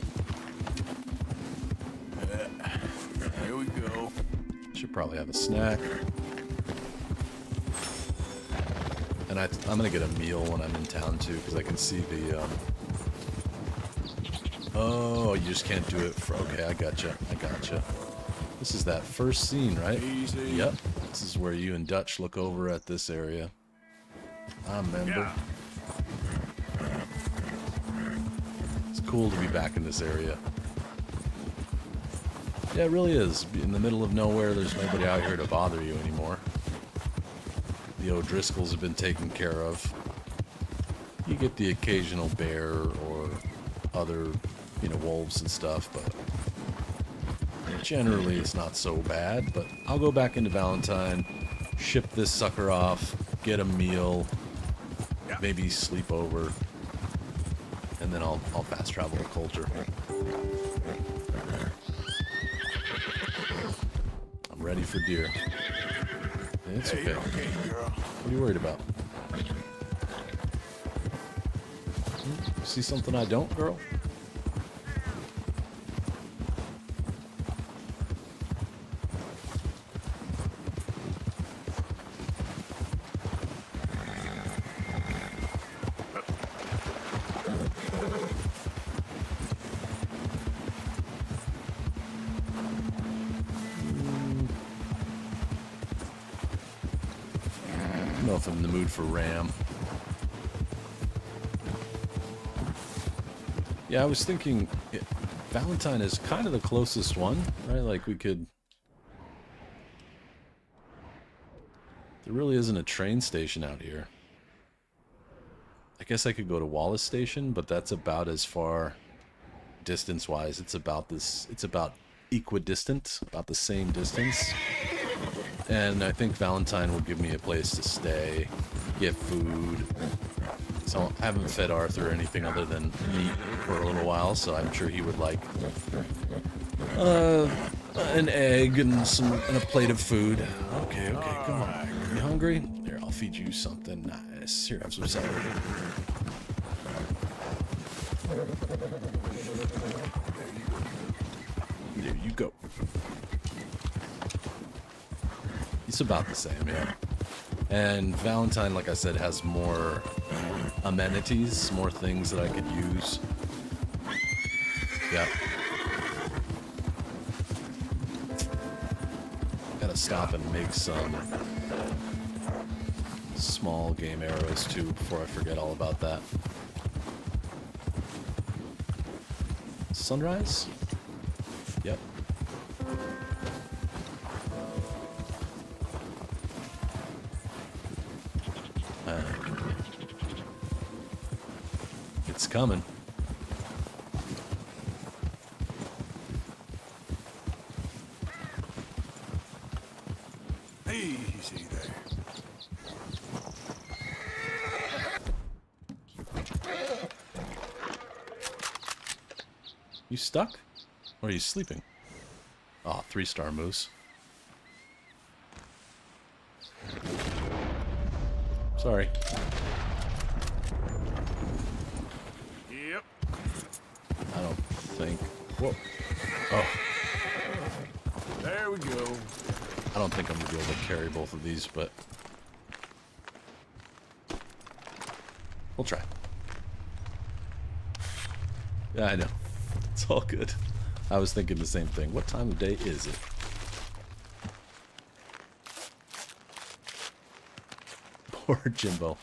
Here we go. Should probably have a snack. And I'm gonna get a meal when I'm in town too, because I can see the. Oh, you just can't do it for. Okay, I gotcha. This is that first scene, right? Easy. Yep. This is where you and Dutch look over at this area. I remember. Yeah. It's cool to be back in this area. Yeah, it really is. In the middle of nowhere, there's nobody out here to bother you anymore. The O'Driscolls have been taken care of. You get the occasional bear or other, wolves and stuff, but generally it's not so bad. But I'll go back into Valentine, ship this sucker off, get a meal, maybe sleep over, and then I'll fast travel to Coulter. I'm ready for deer. It's okay. Okay, girl. What are you worried about? See something I don't, girl? I don't know if I'm in the mood for ram. Yeah, I was thinking Valentine is kind of the closest one, right? Like we could... There really isn't a train station out here. I guess I could go to Wallace Station, but that's about as far distance-wise. It's about equidistant, about the same distance. And I think Valentine will give me a place to stay, get food. So I haven't fed Arthur anything other than meat for a little while, so I'm sure he would like an egg and a plate of food. Okay, come on. You hungry? Here, I'll feed you something nice. Here, have some celery. There you go. It's about the same, yeah. And Valentine, like I said, has more amenities, more things that I could use. Yeah. Gotta stop and make some small game arrows too before I forget all about that. Sunrise? Yep. It's coming. Easy there. You stuck? Or are you sleeping? Oh, 3-star moose. Sorry. Yep. I don't think. Whoa. Oh, There we go. I don't think I'm gonna be able to carry both of these, but we'll try. Yeah, I know. It's all good. I was thinking the same thing. What time of day is it? Poor Jimbo.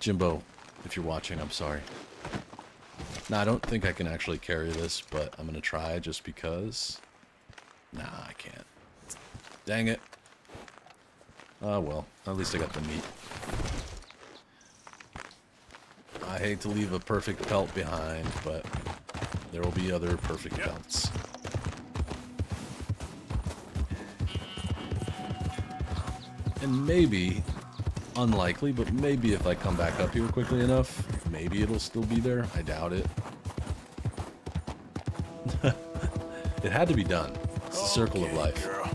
Jimbo, if you're watching, I'm sorry. Now, I don't think I can actually carry this, but I'm going to try just because. Nah, I can't. Dang it. Oh, well. At least I got the meat. I hate to leave a perfect pelt behind, but there will be other perfect pelts. And maybe, unlikely, but maybe if I come back up here quickly enough, maybe it'll still be there. I doubt it. It had to be done. It's the circle of life. Girl.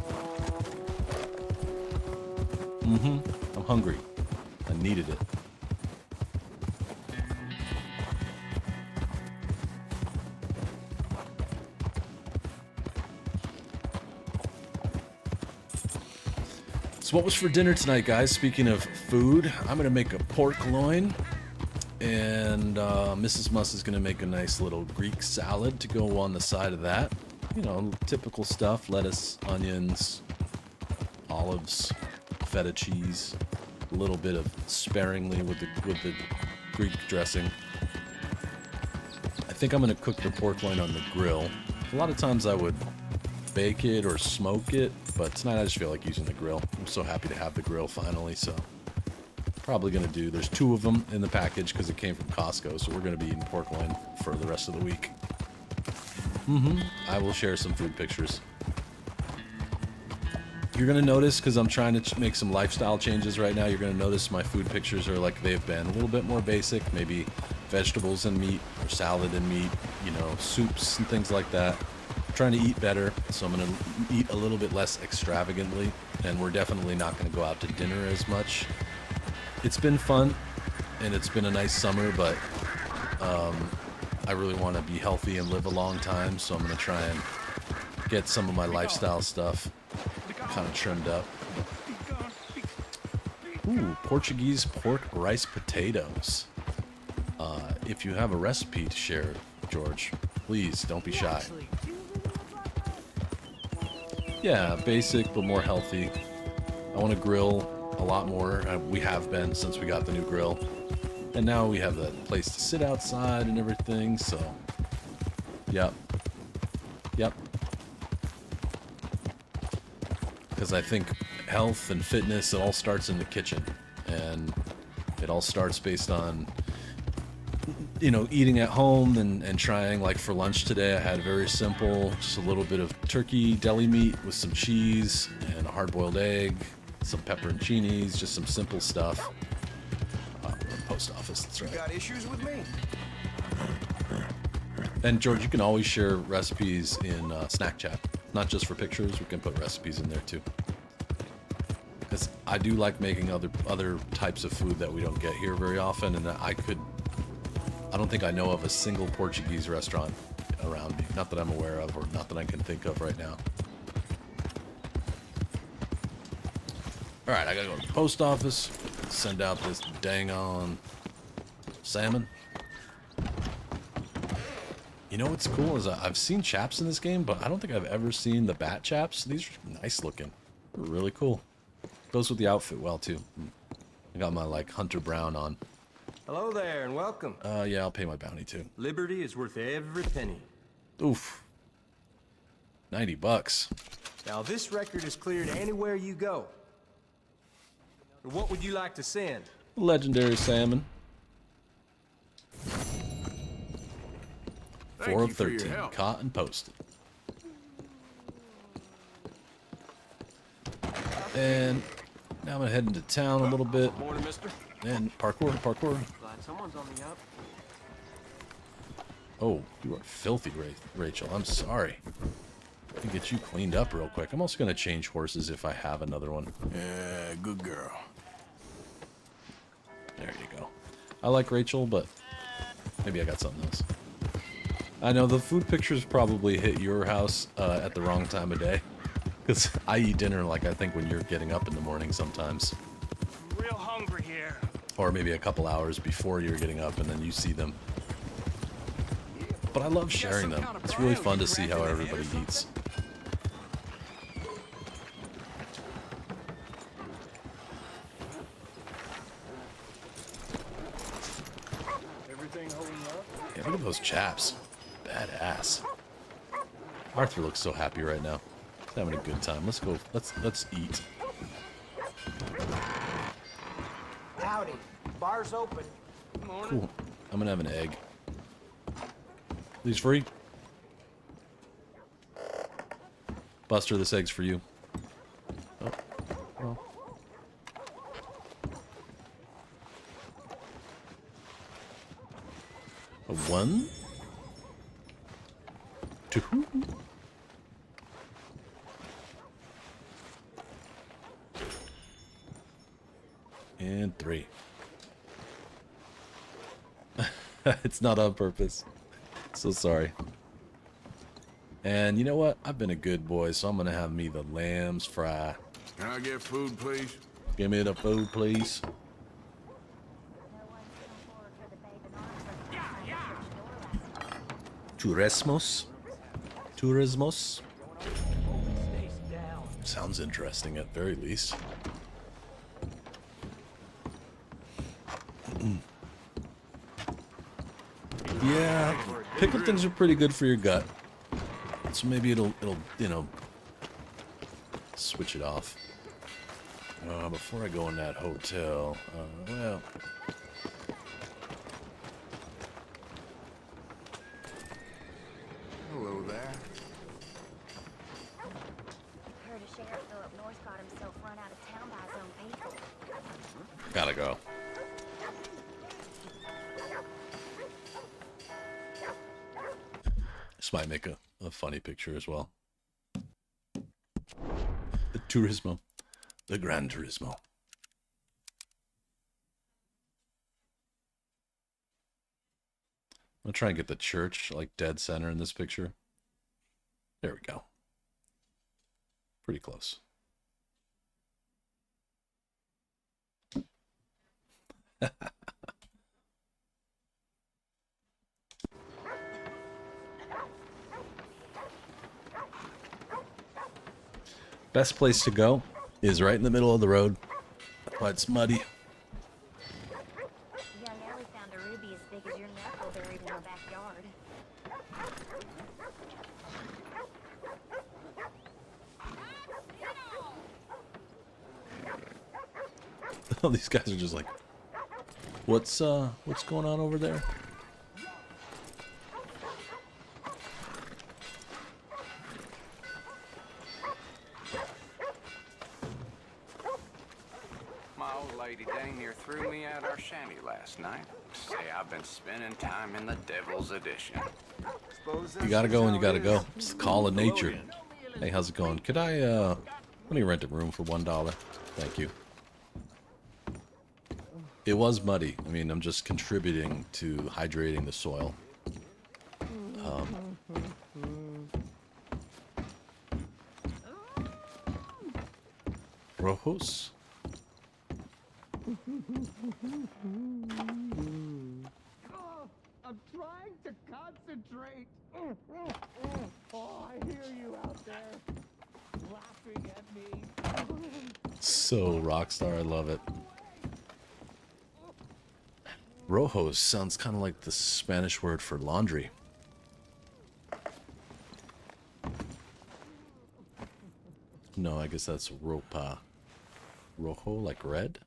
I'm hungry. I needed it. So what was for dinner tonight, guys? Speaking of food, I'm going to make a pork loin. And Mrs. Muss is going to make a nice little Greek salad to go on the side of that. You know, typical stuff. Lettuce, onions, olives, feta cheese. A little bit of sparingly with the Greek dressing. I think I'm going to cook the pork loin on the grill. A lot of times I would bake it or smoke it, but tonight I just feel like using the grill. I'm so happy to have the grill finally, so probably gonna do. There's 2 of them in the package because it came from Costco, so we're gonna be eating pork loin for the rest of the week. I will share some food pictures. You're gonna notice, because I'm trying to make some lifestyle changes right now, you're gonna notice my food pictures are like they've been a little bit more basic, maybe vegetables and meat, or salad and meat, you know, soups and things like that. I'm trying to eat better, so I'm going to eat a little bit less extravagantly, and we're definitely not going to go out to dinner as much. It's been fun, and it's been a nice summer, but I really want to be healthy and live a long time, so I'm going to try and get some of my lifestyle stuff kind of trimmed up. Ooh, Portuguese pork rice potatoes. If you have a recipe to share, George, please don't be shy. Yeah, basic but more healthy. I want to grill a lot more. We have been since we got the new grill. And now we have that place to sit outside and everything, so yep. Because I think health and fitness, it all starts in the kitchen. And it all starts based on, you know, eating at home and trying. Like for lunch today, I had very simple, just a little bit of turkey deli meat with some cheese and a hard-boiled egg, some pepperoncinis, just some simple stuff. Post office, that's right. You got issues with me? And George, you can always share recipes in Snack Chat, not just for pictures. We can put recipes in there too. Because I do like making other types of food that we don't get here very often, and that I don't think I know of a single Portuguese restaurant around me. Not that I'm aware of, or not that I can think of right now. Alright, I gotta go to the post office, send out this dang on salmon. You know what's cool is I've seen chaps in this game, but I don't think I've ever seen the bat chaps. These are nice looking. They're really cool. Goes with the outfit well too. I got my like Hunter Brown on. Hello there, and welcome. Yeah, I'll pay my bounty too. Liberty is worth every penny. Oof. $90. Now, this record is cleared anywhere you go. What would you like to send? Legendary salmon. Thank 4 you of for your 13. help. Caught and posted. And now I'm gonna head into town a little bit. Morning, mister. And parkour. Glad someone's on the up. Oh, you are filthy, Rachel. I'm sorry. Let me get you cleaned up real quick. I'm also gonna change horses if I have another one. Yeah, good girl. There you go. I like Rachel, but maybe I got something else. I know the food pictures probably hit your house at the wrong time of day. Because I eat dinner like I think when you're getting up in the morning sometimes. Real hungry here. Or maybe a couple hours before you're getting up and then you see them. But I love sharing them. It's really fun to see how everybody eats. Everything holding up? Yeah, look at those chaps. Badass. Arthur looks so happy right now. He's having a good time. Let's go. Let's eat. Howdy. Bar's open. Cool. I'm gonna have an egg. These free? Buster, this egg's for you. Oh. Oh. A 1, 2, and 3. It's not on purpose. So sorry. And you know what? I've been a good boy, so I'm gonna have me the lamb's fry. Can I get food, please? Give me the food, please. Turismos? Turismos? Sounds interesting at very least. Yeah, pickled things are pretty good for your gut. So maybe it'll you know, switch it off. Before I go in that hotel, well, Hello there. Heard a sheriff go up north got himself run out of town by his own people. gotta go. This might make a funny picture as well. The Turismo. The Gran Turismo. I'm gonna try and get the church like dead center in this picture. There we go. Pretty close. Best place to go is right in the middle of the road. That's why it's muddy. Young Ellie found a ruby as big as your knuckle buried in her backyard. All these guys are just like, what's going on over there? My old lady dang near threw me out our shanty last night. Say I've been spending time in the devil's edition. You gotta go when you gotta go. It's the call of nature. Hey, how's it going? Could I, let me rent a room for $1. Thank you. It was muddy. I mean, I'm just contributing to hydrating the soil. Rojos? I'm trying to concentrate. Oh, I hear you out there laughing at me. So rockstar, I love it. Rojos sounds kind of like the Spanish word for laundry. No, I guess that's ropa. Rojo, like red?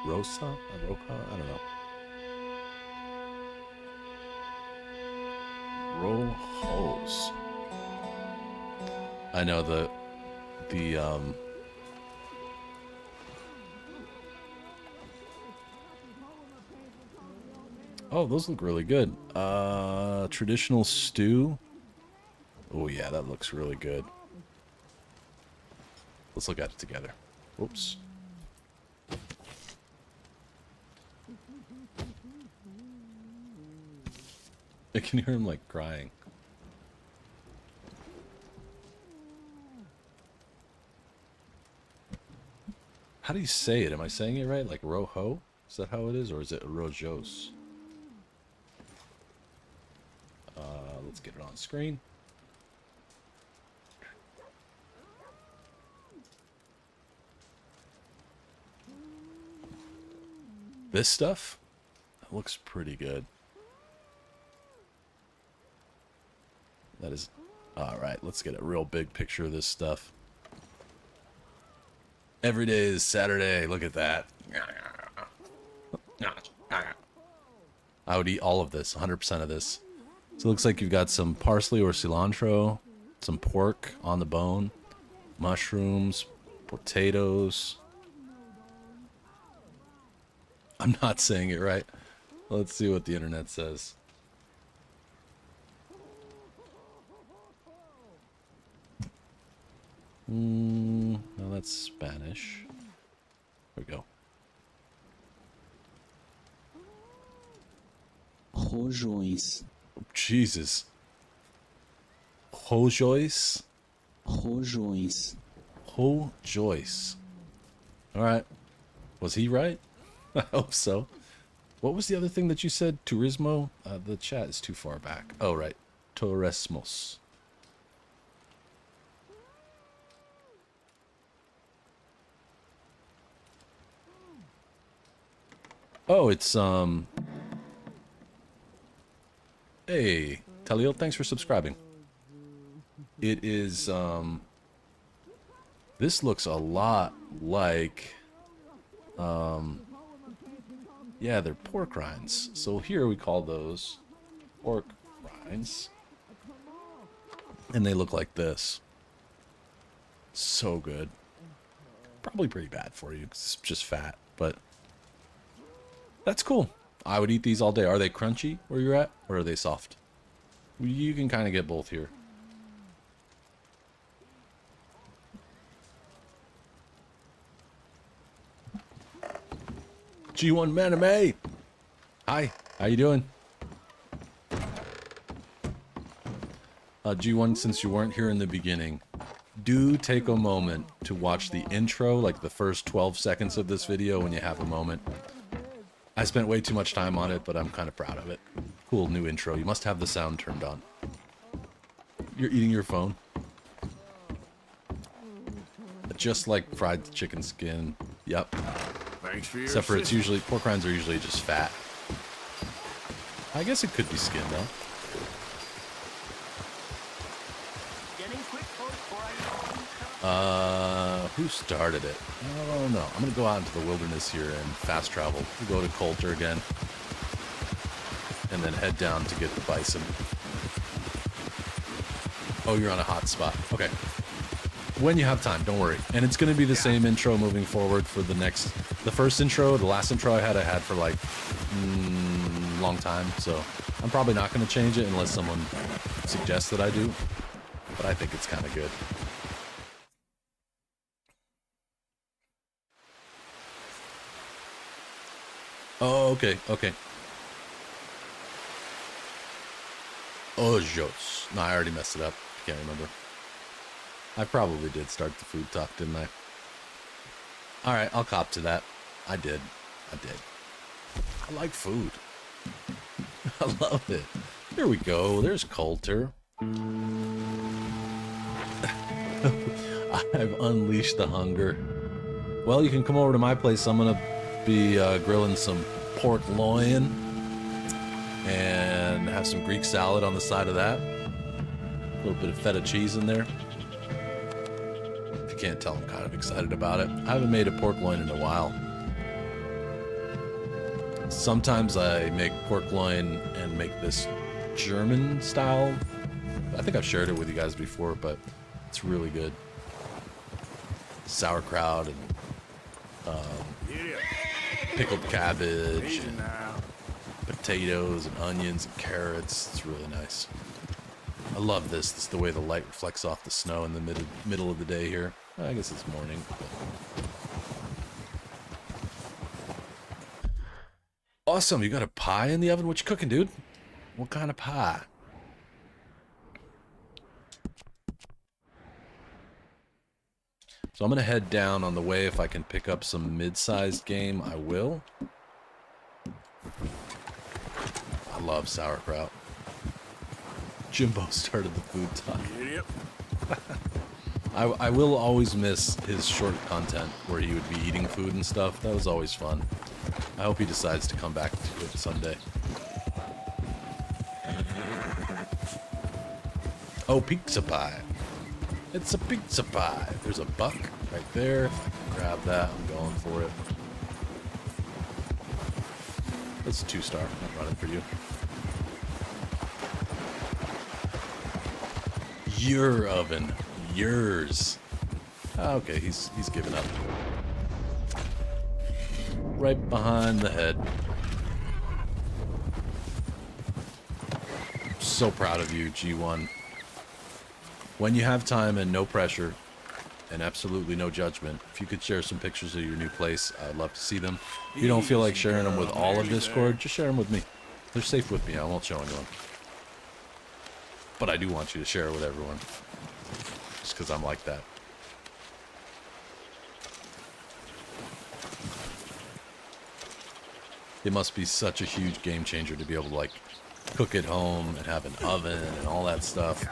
Rosa? Ropa? I don't know. Rojos. I know the oh, those look really good. Traditional stew. Oh yeah, that looks really good. Let's look at it together. Whoops. I can hear him like crying. How do you say it? Am I saying it right? Like Rojo? Is that how it is? Or is it Rojos? Let's get it on screen. This stuff? That looks pretty good. That is... Alright, let's get a real big picture of this stuff. Every day is Saturday. Look at that. I would eat all of this, 100% of this. So it looks like you've got some parsley or cilantro, some pork on the bone, mushrooms, potatoes. I'm not saying it right. Let's see what the internet says. No, that's Spanish. There we go. Rojões. Jesus. Rojões? Rojões. Rojões. Alright. Was he right? I hope so. What was the other thing that you said? Turismo? The chat is too far back. Oh, right. Tourismos. Oh, it's, Hey, Talil, thanks for subscribing. It is, this looks a lot like, yeah, they're pork rinds. So here we call those pork rinds. And they look like this. So good. Probably pretty bad for you, 'cause it's just fat, but that's cool. I would eat these all day. Are they crunchy where you're at, or are they soft? You can kind of get both here. G1 Maname! Hi, how you doing? G1, since you weren't here in the beginning, do take a moment to watch the intro, like the first 12 seconds of this video when you have a moment. I spent way too much time on it, but I'm kind of proud of it. Cool new intro. You must have the sound turned on. You're eating your phone. Just like fried chicken skin. Yep. Thanks for your Except for it's assistance. usually, pork rinds are usually just fat. I guess it could be skin though. Who started it? I don't know. I'm gonna go out into the wilderness here and fast travel. We'll go to Coulter again. And then head down to get the bison. Oh, you're on a hot spot. Okay. When you have time, don't worry. And it's gonna be the same intro moving forward for the next... The first intro, the last intro I had for like... long time, so... I'm probably not gonna change it unless someone suggests that I do. But I think it's kind of good. Oh, okay, okay. Ojos. No, I already messed it up. Can't remember. I probably did start the food talk, didn't I? Alright, I'll cop to that. I did. I did. I like food. I love it. Here we go. There's Coulter. I've unleashed the hunger. Well, you can come over to my place. I'm gonna be grilling some pork loin and have some Greek salad on the side of that. A little bit of feta cheese in there. If you can't tell, I'm kind of excited about it. I haven't made a pork loin in a while. Sometimes I make pork loin and make this German style. I think I've shared it with you guys before, but it's really good. Sauerkraut and pickled cabbage and potatoes and onions and carrots. It's really nice. I love this. This is the way the light reflects off the snow in the middle of the day here. I guess it's morning. Awesome. You got a pie in the oven? What you cooking, dude? What kind of pie? So I'm going to head down on the way. If I can pick up some mid-sized game, I will. I love sauerkraut. Jimbo started the food talk. Idiot. I will always miss his short content where he would be eating food and stuff. That was always fun. I hope he decides to come back to it someday. Oh, pizza pie. It's a pizza pie. There's a buck right there. If I can grab that, I'm going for it. That's a 2-star. I'm running for you. Your oven. Yours. Okay, he's given up. Right behind the head. So proud of you, G1. When you have time and no pressure, and absolutely no judgment, if you could share some pictures of your new place, I'd love to see them. If you don't feel like sharing them with all of Discord, just share them with me. They're safe with me. I won't show anyone. But I do want you to share it with everyone. Just because I'm like that. It must be such a huge game changer to be able to, like, cook at home and have an oven and all that stuff.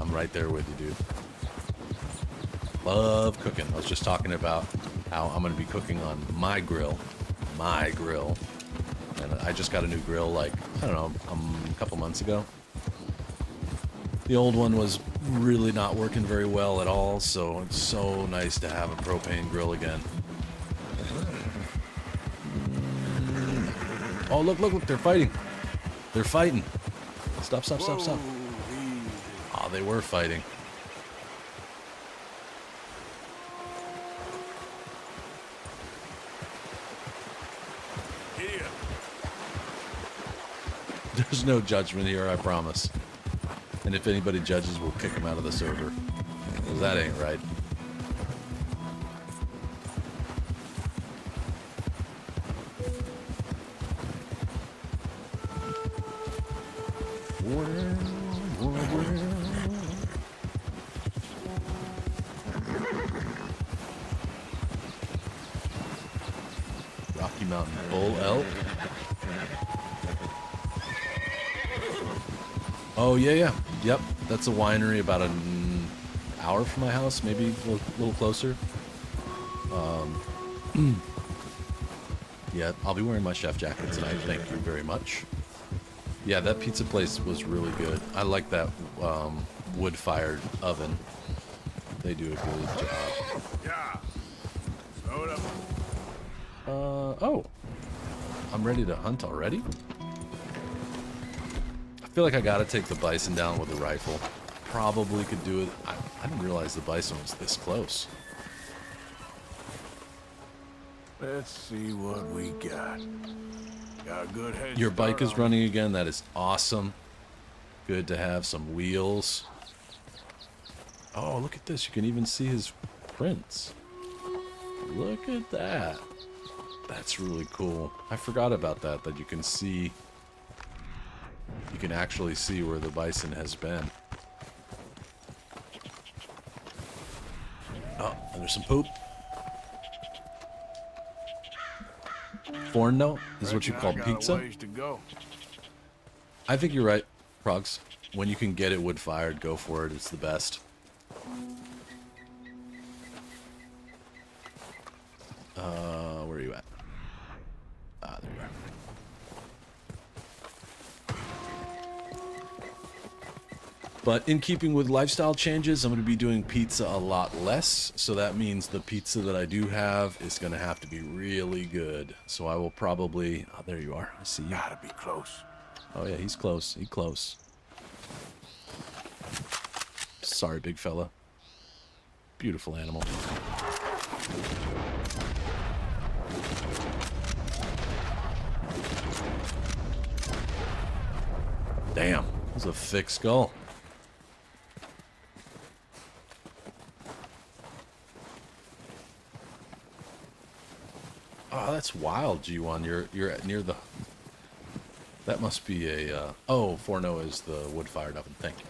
I'm right there with you, dude. Love cooking. I was just talking about how I'm going to be cooking on my grill. My grill. And I just got a new grill, like, I don't know, a couple months ago. The old one was really not working very well at all, so it's so nice to have a propane grill again. Oh, look, look, look, they're fighting. They're fighting. Stop, stop, stop, stop. Oh, they were fighting. Idiot. There's no judgment here, I promise. And if anybody judges, we'll kick them out of the server. 'Cause that ain't right. Rocky Mountain Bull Elk. Oh, yeah, yeah. Yep, that's a winery about an hour from my house, maybe a little closer. Yeah, I'll be wearing my chef jacket tonight. Thank you very much. Yeah, that pizza place was really good. I like that wood-fired oven. They do a good job. Yeah. Load up. Oh. I'm ready to hunt already? I feel like I gotta take the bison down with a rifle. Probably could do it. I didn't realize the bison was this close. Let's see what we got. Got a good head Your start bike is on running again. That is awesome. Good to have some wheels. Oh, look at this. You can even see his prints. Look at that. That's really cool. I forgot about that you can see... You can actually see where the bison has been. Oh, and there's some poop. Forno is what you call Reckon I got a pizza? ways to go. I think you're right, Progs. When you can get it wood-fired, go for it. It's the best. Where are you at? Ah, there you are. But in keeping with lifestyle changes, I'm going to be doing pizza a lot less. So that means the pizza that I do have is going to have to be really good. So I will probably... Oh, there you are. I see you. Gotta be close. Oh, yeah, he's close. He's close. Sorry, big fella. Beautiful animal. Damn, that was a thick skull. Oh, that's wild, G1. You're near the... That must be a, oh, Forno is the wood-fired oven. Thank you.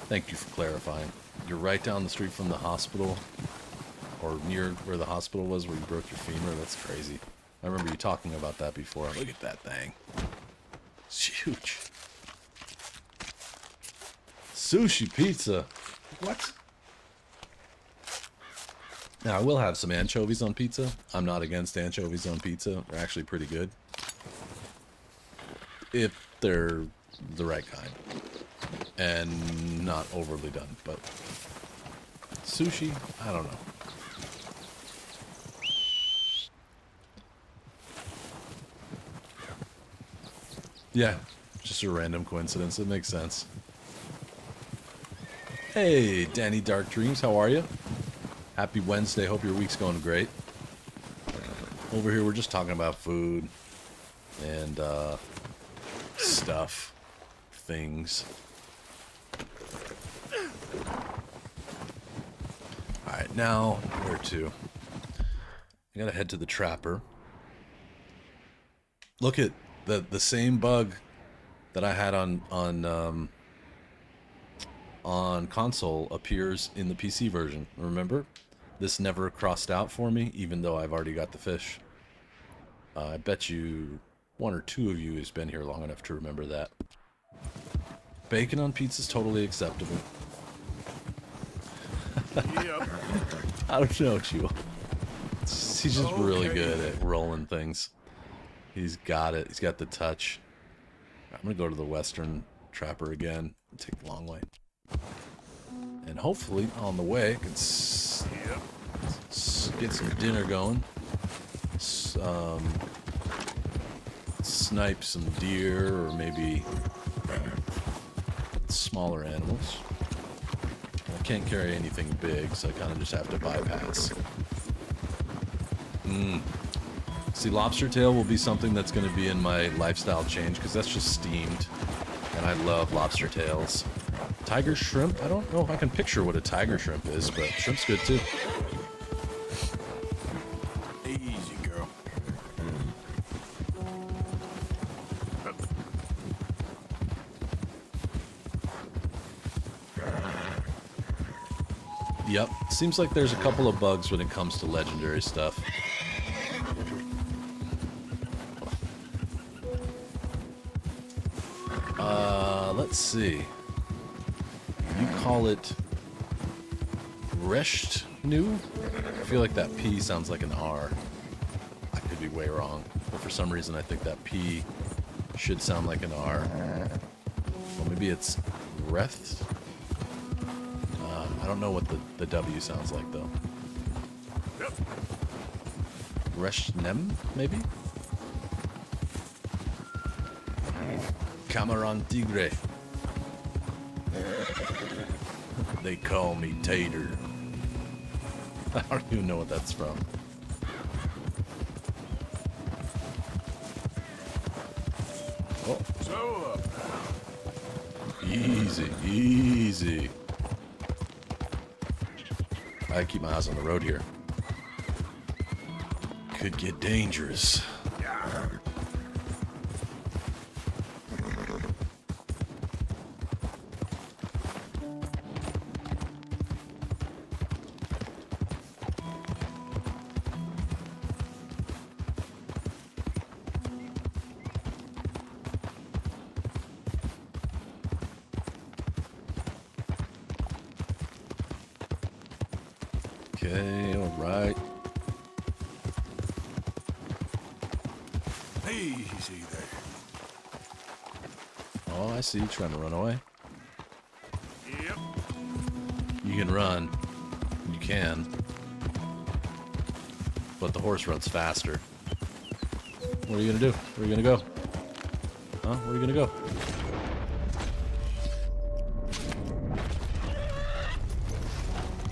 Thank you for clarifying. You're right down the street from the hospital, or near where the hospital was where you broke your femur. That's crazy. I remember you talking about that before. Look at that thing. It's huge. Sushi pizza. What? Now, I will have some anchovies on pizza. I'm not against anchovies on pizza. They're actually pretty good. If they're the right kind. And not overly done. But sushi, I don't know. Yeah, just a random coincidence. It makes sense. Hey, Danny Dark Dreams, how are you? Happy Wednesday. Hope your week's going great. Over here, we're just talking about food and stuff, things. All right, now where to? I gotta head to the trapper. Look at the same bug that I had on console appears in the PC version. Remember? This never crossed out for me, even though I've already got the fish. I bet you one or two of you has been here long enough to remember that. Bacon on pizza is totally acceptable. Yep. I don't know, Chew. He's just really good at rolling things. He's got it. He's got the touch. I'm going to go to the Western Trapper again. Take the long way. And hopefully, on the way, I can get some dinner going. Snipe some deer or maybe smaller animals. I can't carry anything big, so I kind of just have to bypass. See, lobster tail will be something that's going to be in my lifestyle change, because that's just steamed, and I love lobster tails. Tiger shrimp? I don't know if I can picture what a tiger shrimp is, but shrimp's good too. Easy, girl. Yep, seems like there's a couple of bugs when it comes to legendary stuff. Let's see. You call it Rechtnu? I feel like that P sounds like an R. I could be way wrong, but for some reason I think that P should sound like an R. Well, maybe it's Reth. I don't know what the W sounds like though. Yep. Reshnem, maybe? Cameron Tigre. They call me Tater. I don't even know what that's from. Oh. So up. Easy, easy. I keep my eyes on the road here. Could get dangerous. Okay, alright. Easy there. Oh, I see you trying to run away. Yep. You can run. You can. But the horse runs faster. What are you gonna do? Where are you gonna go? Huh? Where are you gonna go?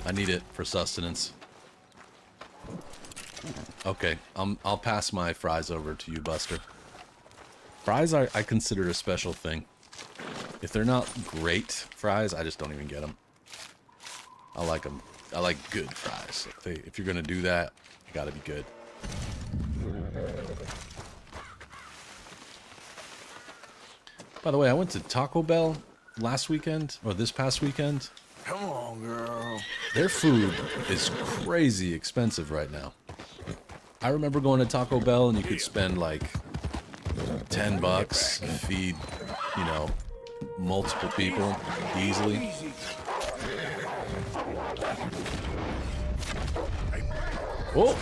I need it for sustenance. Okay, I'll pass my fries over to you, Buster. Fries I consider a special thing. If they're not great fries, I just don't even get them. I like them. I like good fries. If you're gonna do that, you gotta be good. By the way, I went to Taco Bell last weekend, or this past weekend. Come on, girl. Their food is crazy expensive right now. I remember going to Taco Bell and you could spend like $10 and feed, you know, multiple people easily. Oh!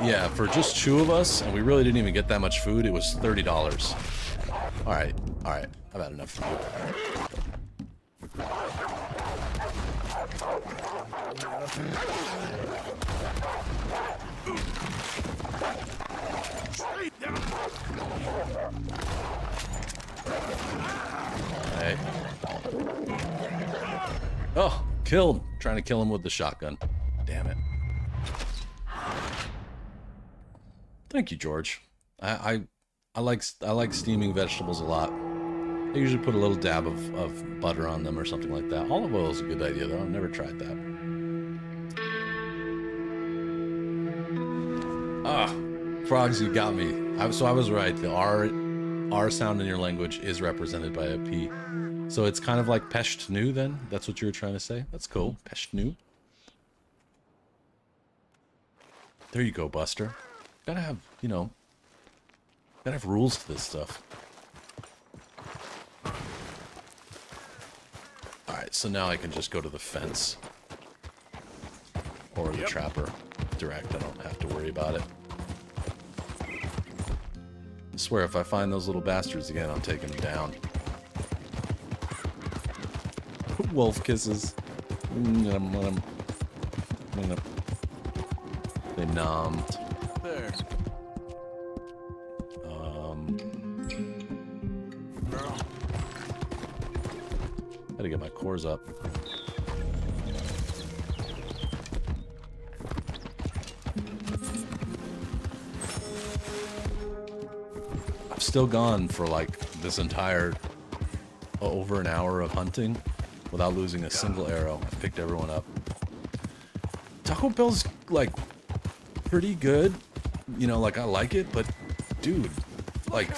Yeah, for just two of us, and we really didn't even get that much food, it was $30. Alright, alright. I've had enough food. Okay. Oh, killed. Trying to kill him with the shotgun. Damn it. Thank you, George. I like steaming vegetables a lot. I usually put a little dab of butter on them or something like that. Olive oil is a good idea, though. I've never tried that. Ah, frogs, you got me. So I was right. The R sound in your language is represented by a P. So it's kind of like Peshtnu, then? That's what you were trying to say? That's cool. Peshtnu. There you go, Buster. Gotta have, you know, gotta have rules to this stuff. Alright, so now I can just go to the fence. Or the trapper direct. I don't have to worry about it. I swear, if I find those little bastards again, I'm taking them down. Wolf kisses. They nommed. There. Girl. Gotta get my cores up. I've still gone for like this entire over an hour of hunting without losing a single arrow. I picked everyone up. Taco Bell's like pretty good. You know, like I like it, but dude, like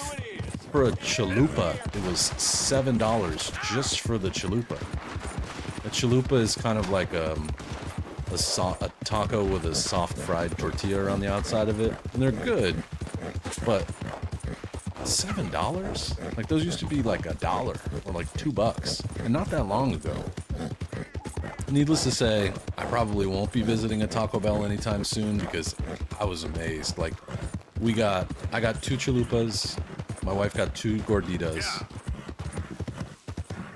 for a chalupa, it was $7 just for the chalupa. A chalupa is kind of like a taco with a soft fried tortilla around the outside of it, and they're good, but $7? Like those used to be like $1 or like $2, and not that long ago. Needless to say, I probably won't be visiting a Taco Bell anytime soon because I was amazed. Like, I got 2 chalupas, my wife got 2 gorditas,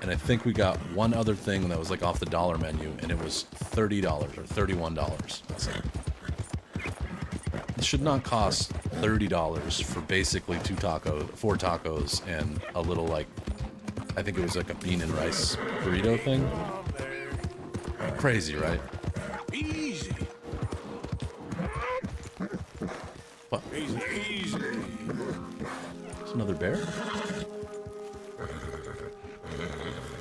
and I think we got one other thing that was like off the dollar menu, and it was $30 or $31. So, it should not cost $30 for basically 4 tacos, and a little like, I think it was like a bean and rice burrito thing. Crazy, right? Easy. What? Easy. There's another bear?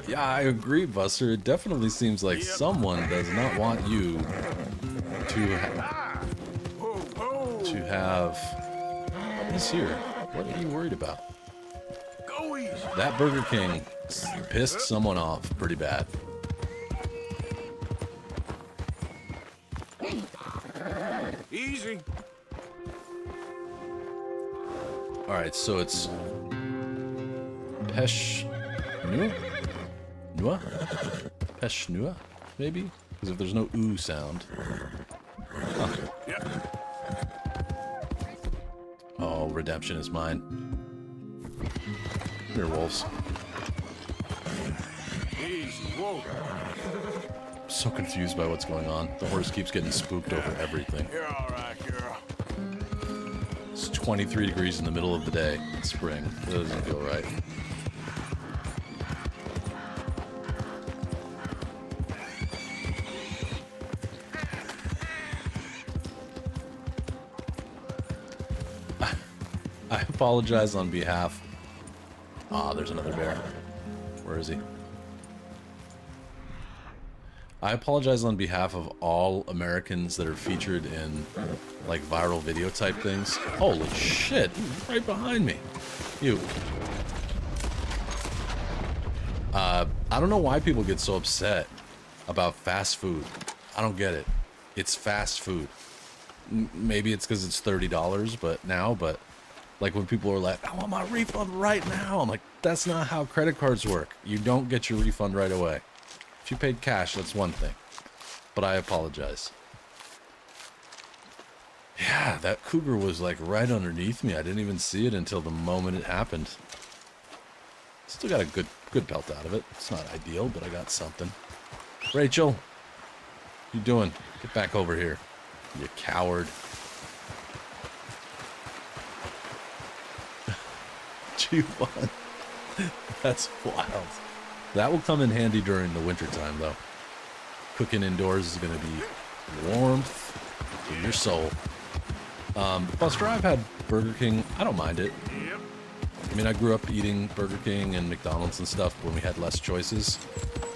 Yeah, I agree, Buster. It definitely seems like someone does not want you to have. What is here? What are you worried about? Go easy. That Burger King pissed someone off pretty bad. Easy. Alright, so it's Peshnua? Peshnua, maybe? Because if there's no ooh sound. Huh. Yeah. Oh, redemption is mine. Come here, wolves. Easy. Whoa. So confused by what's going on. The horse keeps getting spooked over everything. You're all right, girl. It's 23 degrees in the middle of the day. It's spring. It doesn't feel right. I apologize on behalf. Ah, there's another bear. Where is he? I apologize on behalf of all Americans that are featured in, like, viral video type things. Holy shit, he's right behind me. You. I don't know why people get so upset about fast food. I don't get it. It's fast food. Maybe it's because it's $30, but like when people are like, I want my refund right now. I'm like, that's not how credit cards work. You don't get your refund right away. If you paid cash, that's one thing. But I apologize. Yeah, that cougar was like right underneath me. I didn't even see it until the moment it happened. Still got a good pelt out of it. It's not ideal, but I got something. Rachel, what you doing? Get back over here, you coward. G1. That's wild. That will come in handy during the wintertime, though. Cooking indoors is going to be warmth in your soul. Buster, I've had Burger King. I don't mind it. I mean, I grew up eating Burger King and McDonald's and stuff when we had less choices.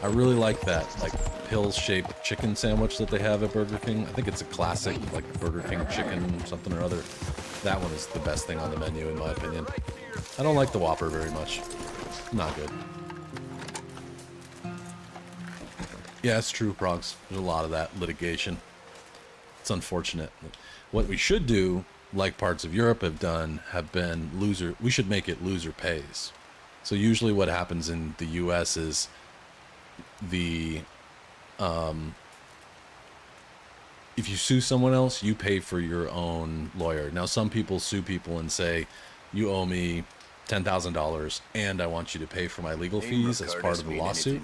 I really like that, like, pill-shaped chicken sandwich that they have at Burger King. I think it's a classic, like, Burger King chicken something or other. That one is the best thing on the menu, in my opinion. I don't like the Whopper very much. Not good. Yeah, it's true, Progs. There's a lot of that litigation. It's unfortunate. What we should do, like parts of Europe have done, have been we should make it loser pays. So usually what happens in the US is if you sue someone else, you pay for your own lawyer. Now, some people sue people and say, you owe me $10,000 and I want you to pay for my legal fees as part of the lawsuit,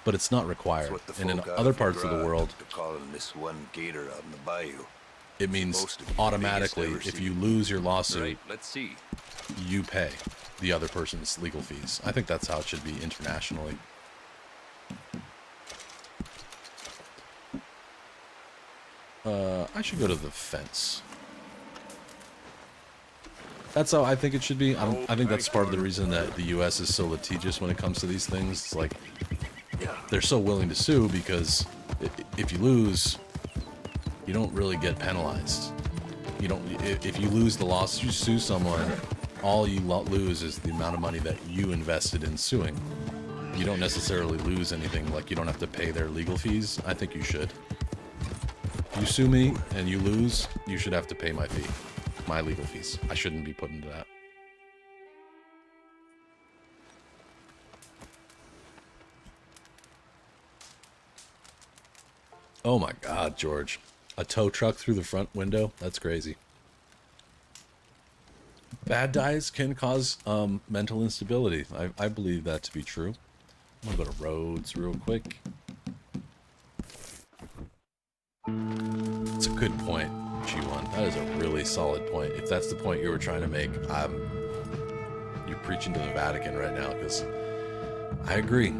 but it's not required. And in other parts of the world, it means automatically if you lose your lawsuit, you pay the other person's legal fees. I think that's how it should be internationally. I should go to the fence. That's how I think it should be. I think that's part of the reason that the U.S. is so litigious when it comes to these things. It's like they're so willing to sue because if you lose, you don't really get penalized. You don't. If you lose the lawsuit, you sue someone, all you lose is the amount of money that you invested in suing. You don't necessarily lose anything. Like you don't have to pay their legal fees. I think you should. If you sue me and you lose, you should have to pay my fee. My legal fees. I shouldn't be put into that. Oh my God, George. A tow truck through the front window? That's crazy. Bad dyes can cause mental instability. I believe that to be true. I'm gonna go to roads real quick. It's a good point, G1. That is a really solid point. If that's the point you were trying to make, you're preaching to the Vatican right now, because I agree.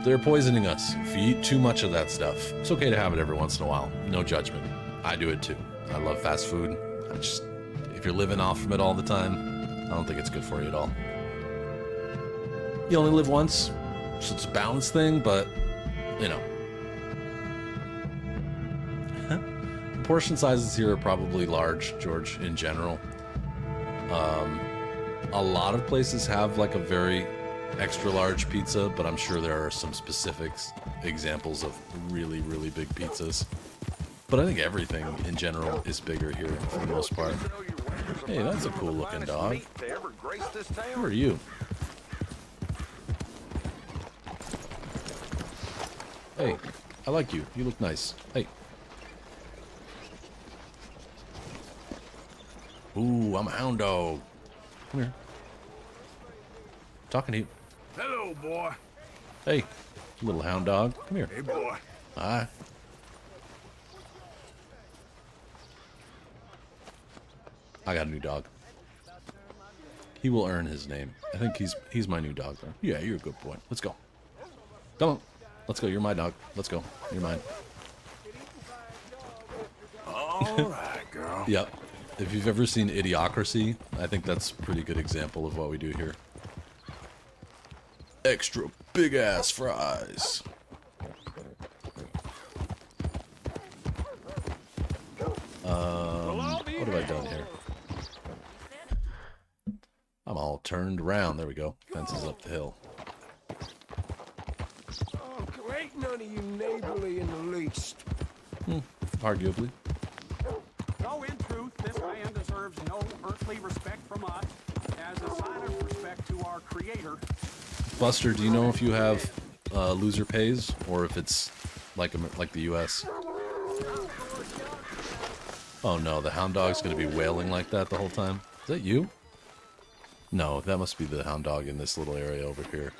They're poisoning us. If you eat too much of that stuff, it's okay to have it every once in a while. No judgment. I do it too. I love fast food. If you're living off from it all the time, I don't think it's good for you at all. You only live once, so it's a balance thing, but, you know. The portion sizes here are probably large, George, in general. A lot of places have like a very extra large pizza, but I'm sure there are some specific examples of really, really big pizzas. But I think everything in general is bigger here for the most part. Hey, that's a cool looking dog. Who are you? Hey, I like you. You look nice. Hey. Ooh, I'm a hound dog. Come here. Talking to you. Hello, boy. Hey, little hound dog. Come here. Hey, boy. Hi. I got a new dog. He will earn his name. I think he's my new dog, though. Yeah, you're a good boy. Let's go. Come on. Let's go. You're my dog. Let's go. You're mine. All right, girl. Yep. If you've ever seen Idiocracy, I think that's a pretty good example of what we do here. Extra big ass fries. What have I done here? I'm all turned around. There we go. Fence is up the hill. any of you neighborly in the least. Arguably. So in truth, this man deserves no earthly respect from us, as a sign of respect to our creator. Buster, do you know if you have loser pays or if it's like the U.S.? Oh no, the hound dog's gonna be wailing like that the whole time. Is that you? No, that must be the hound dog in this little area over here.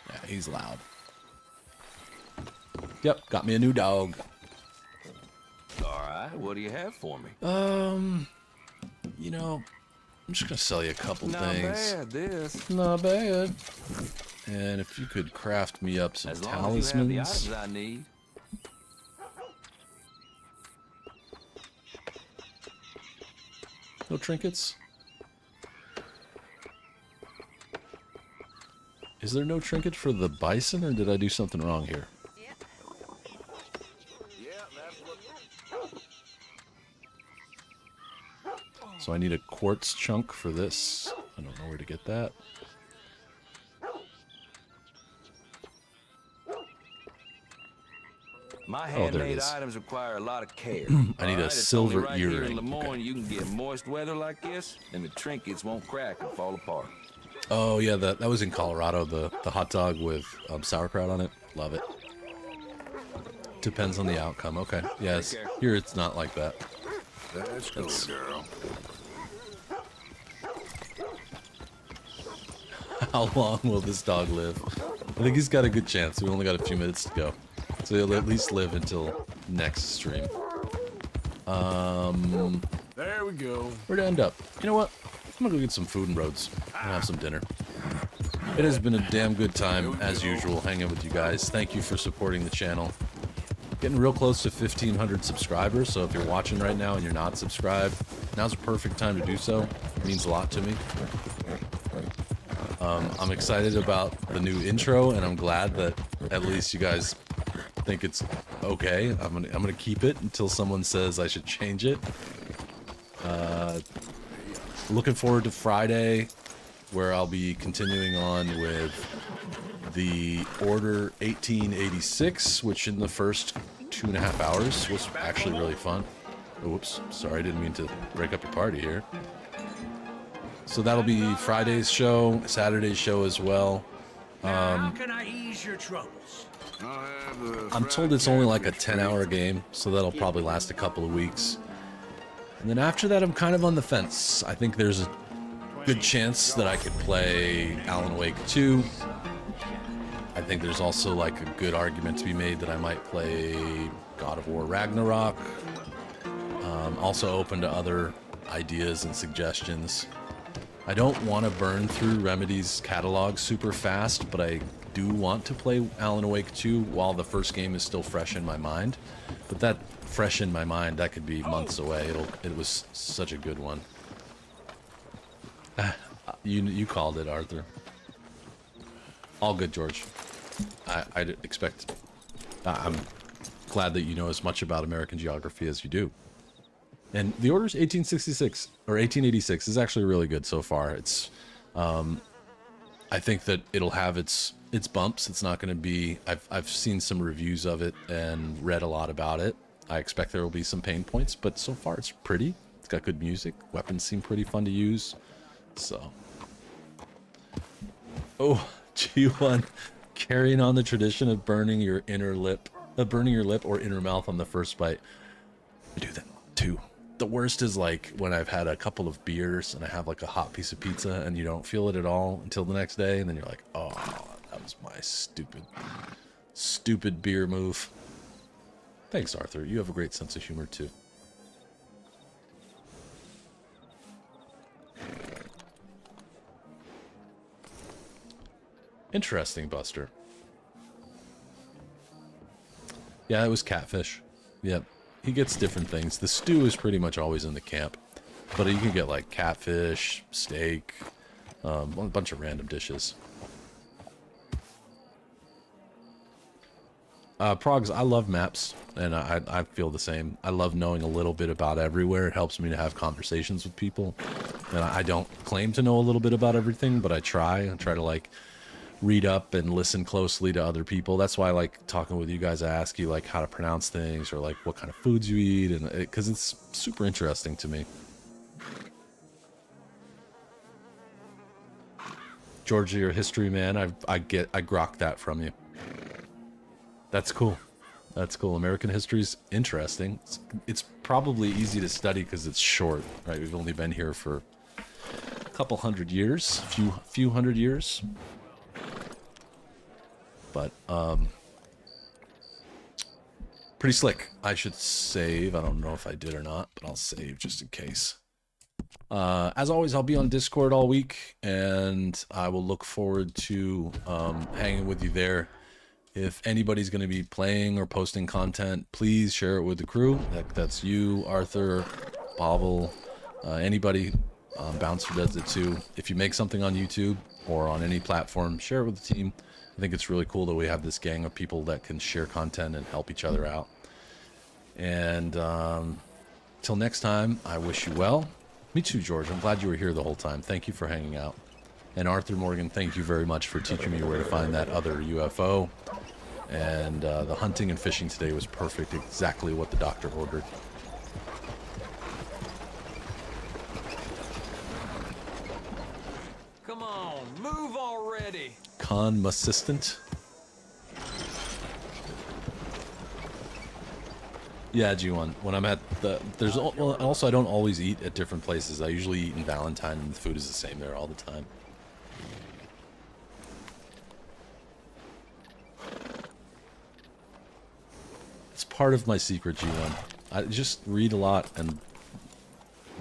Yeah, he's loud. Yep, got me a new dog. All right, what do you have for me? You know, I'm just gonna sell you a couple Not things. bad, this. Not bad. And if you could craft me up some As long as you have the talismans. items I need. No trinkets? Is there no trinket for the bison, or did I do something wrong here? Yeah, that's what... So I need a quartz chunk for this. I don't know where to get that. My Oh, there it handmade is. items require a lot of care. I need a All it's silver only right here earring. in Lemoyne, Okay. you can get moist weather like this, and the trinkets won't crack and fall apart. Oh yeah, that was in Colorado. The hot dog with sauerkraut on it. Love it. Depends on the outcome. Okay. Yes. Take care. Here it's not like that. That's cool, girl. How long will this dog live? I think he's got a good chance. We only got a few minutes to go. So he'll at least live until next stream. There we go. Where'd it end up? You know what? I'm gonna go get some food and roads and have some dinner. It has been a damn good time, as usual, hanging with you guys. Thank you for supporting the channel. Getting real close to 1,500 subscribers, so if you're watching right now and you're not subscribed, now's a perfect time to do so. It means a lot to me. I'm excited about the new intro, and I'm glad that at least you guys think it's okay. I'm gonna keep it until someone says I should change it. Looking forward to Friday, where I'll be continuing on with the Order 1886, which in the first 2.5 hours was actually really fun. Oops, sorry, I didn't mean to break up your party here. So that'll be Friday's show, Saturday's show as well. How can I ease your troubles? I'm told it's only like a 10-hour game, so that'll probably last a couple of weeks. And then after that, I'm kind of on the fence. I think there's a good chance that I could play Alan Wake 2. I think there's also like a good argument to be made that I might play God of War Ragnarok. Also open to other ideas and suggestions. I don't want to burn through Remedy's catalog super fast, but I do want to play Alan Wake 2 while the first game is still fresh in my mind. But that fresh in my mind, that could be months away. It was such a good one. You called it, Arthur. All good, George. I'd expect... I'm glad that you know as much about American geography as you do. And the Order's 1866 or 1886 is actually really good so far. It's, I think that it'll have its bumps. It's not going to be. I've seen some reviews of it and read a lot about it. I expect there will be some pain points, but so far it's pretty. It's got good music. Weapons seem pretty fun to use. So, oh, G1, carrying on the tradition of burning your lip or inner mouth on the first bite. I do that too. The worst is like when I've had a couple of beers and I have like a hot piece of pizza and you don't feel it at all until the next day, and then you're like, oh, that was my stupid beer move. Thanks, Arthur. You have a great sense of humor too. Interesting, Buster. Yeah, it was catfish. Yep. He gets different things. The stew is pretty much always in the camp, but you can get like catfish, steak, a bunch of random dishes. Progs, I love maps, and I feel the same. I love knowing a little bit about everywhere. It helps me to have conversations with people. And I don't claim to know a little bit about everything, but I try to like read up and listen closely to other people. That's why I like talking with you guys. I ask you like how to pronounce things or like what kind of foods you eat, and because it's super interesting to me. Georgia, you're a history man. I grok that from you. That's cool. That's cool. American history is interesting. It's probably easy to study because it's short, right? We've only been here for a couple hundred years, few hundred years. But pretty slick. I should save. I don't know if I did or not, but I'll save just in case. As always, I'll be on Discord all week, and I will look forward to hanging with you there. If anybody's going to be playing or posting content, please share it with the crew. That's you, Arthur, Pavel, anybody. Bouncer does it too. If you make something on YouTube or on any platform, share it with the team. I think it's really cool that we have this gang of people that can share content and help each other out. And till next time, I wish you well. Me too, George. I'm glad you were here the whole time. Thank you for hanging out. And Arthur Morgan, thank you very much for teaching me where to find that other UFO. And the hunting and fishing today was perfect. Exactly what the doctor ordered. Come on, move already. Consistent. Yeah, G1. When I'm at the... Well, also, I don't always eat at different places. I usually eat in Valentine, and the food is the same there all the time. It's part of my secret, G1. I just read a lot and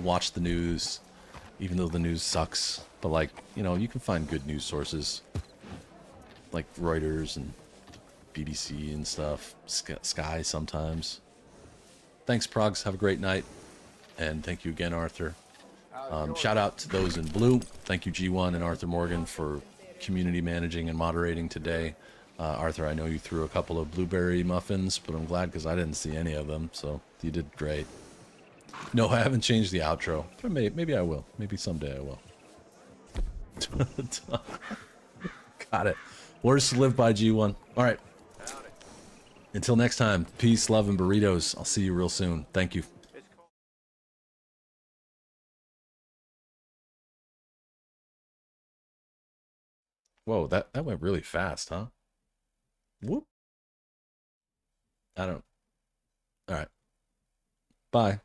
watch the news, even though the news sucks. But, like, you know, you can find good news sources, like Reuters and BBC and stuff. Sky sometimes. Thanks, Progs. Have a great night. And thank you again, Arthur. Shout out to those in blue. Thank you, G1 and Arthur Morgan, for community managing and moderating today. Arthur, I know you threw a couple of blueberry muffins, but I'm glad because I didn't see any of them, so you did great. No, I haven't changed the outro. But maybe I will. Maybe someday I will. Got it. Words to live by, G1. All right. Until next time, peace, love, and burritos. I'll see you real soon. Thank you. Whoa, that went really fast, huh? Whoop. I don't... All right. Bye.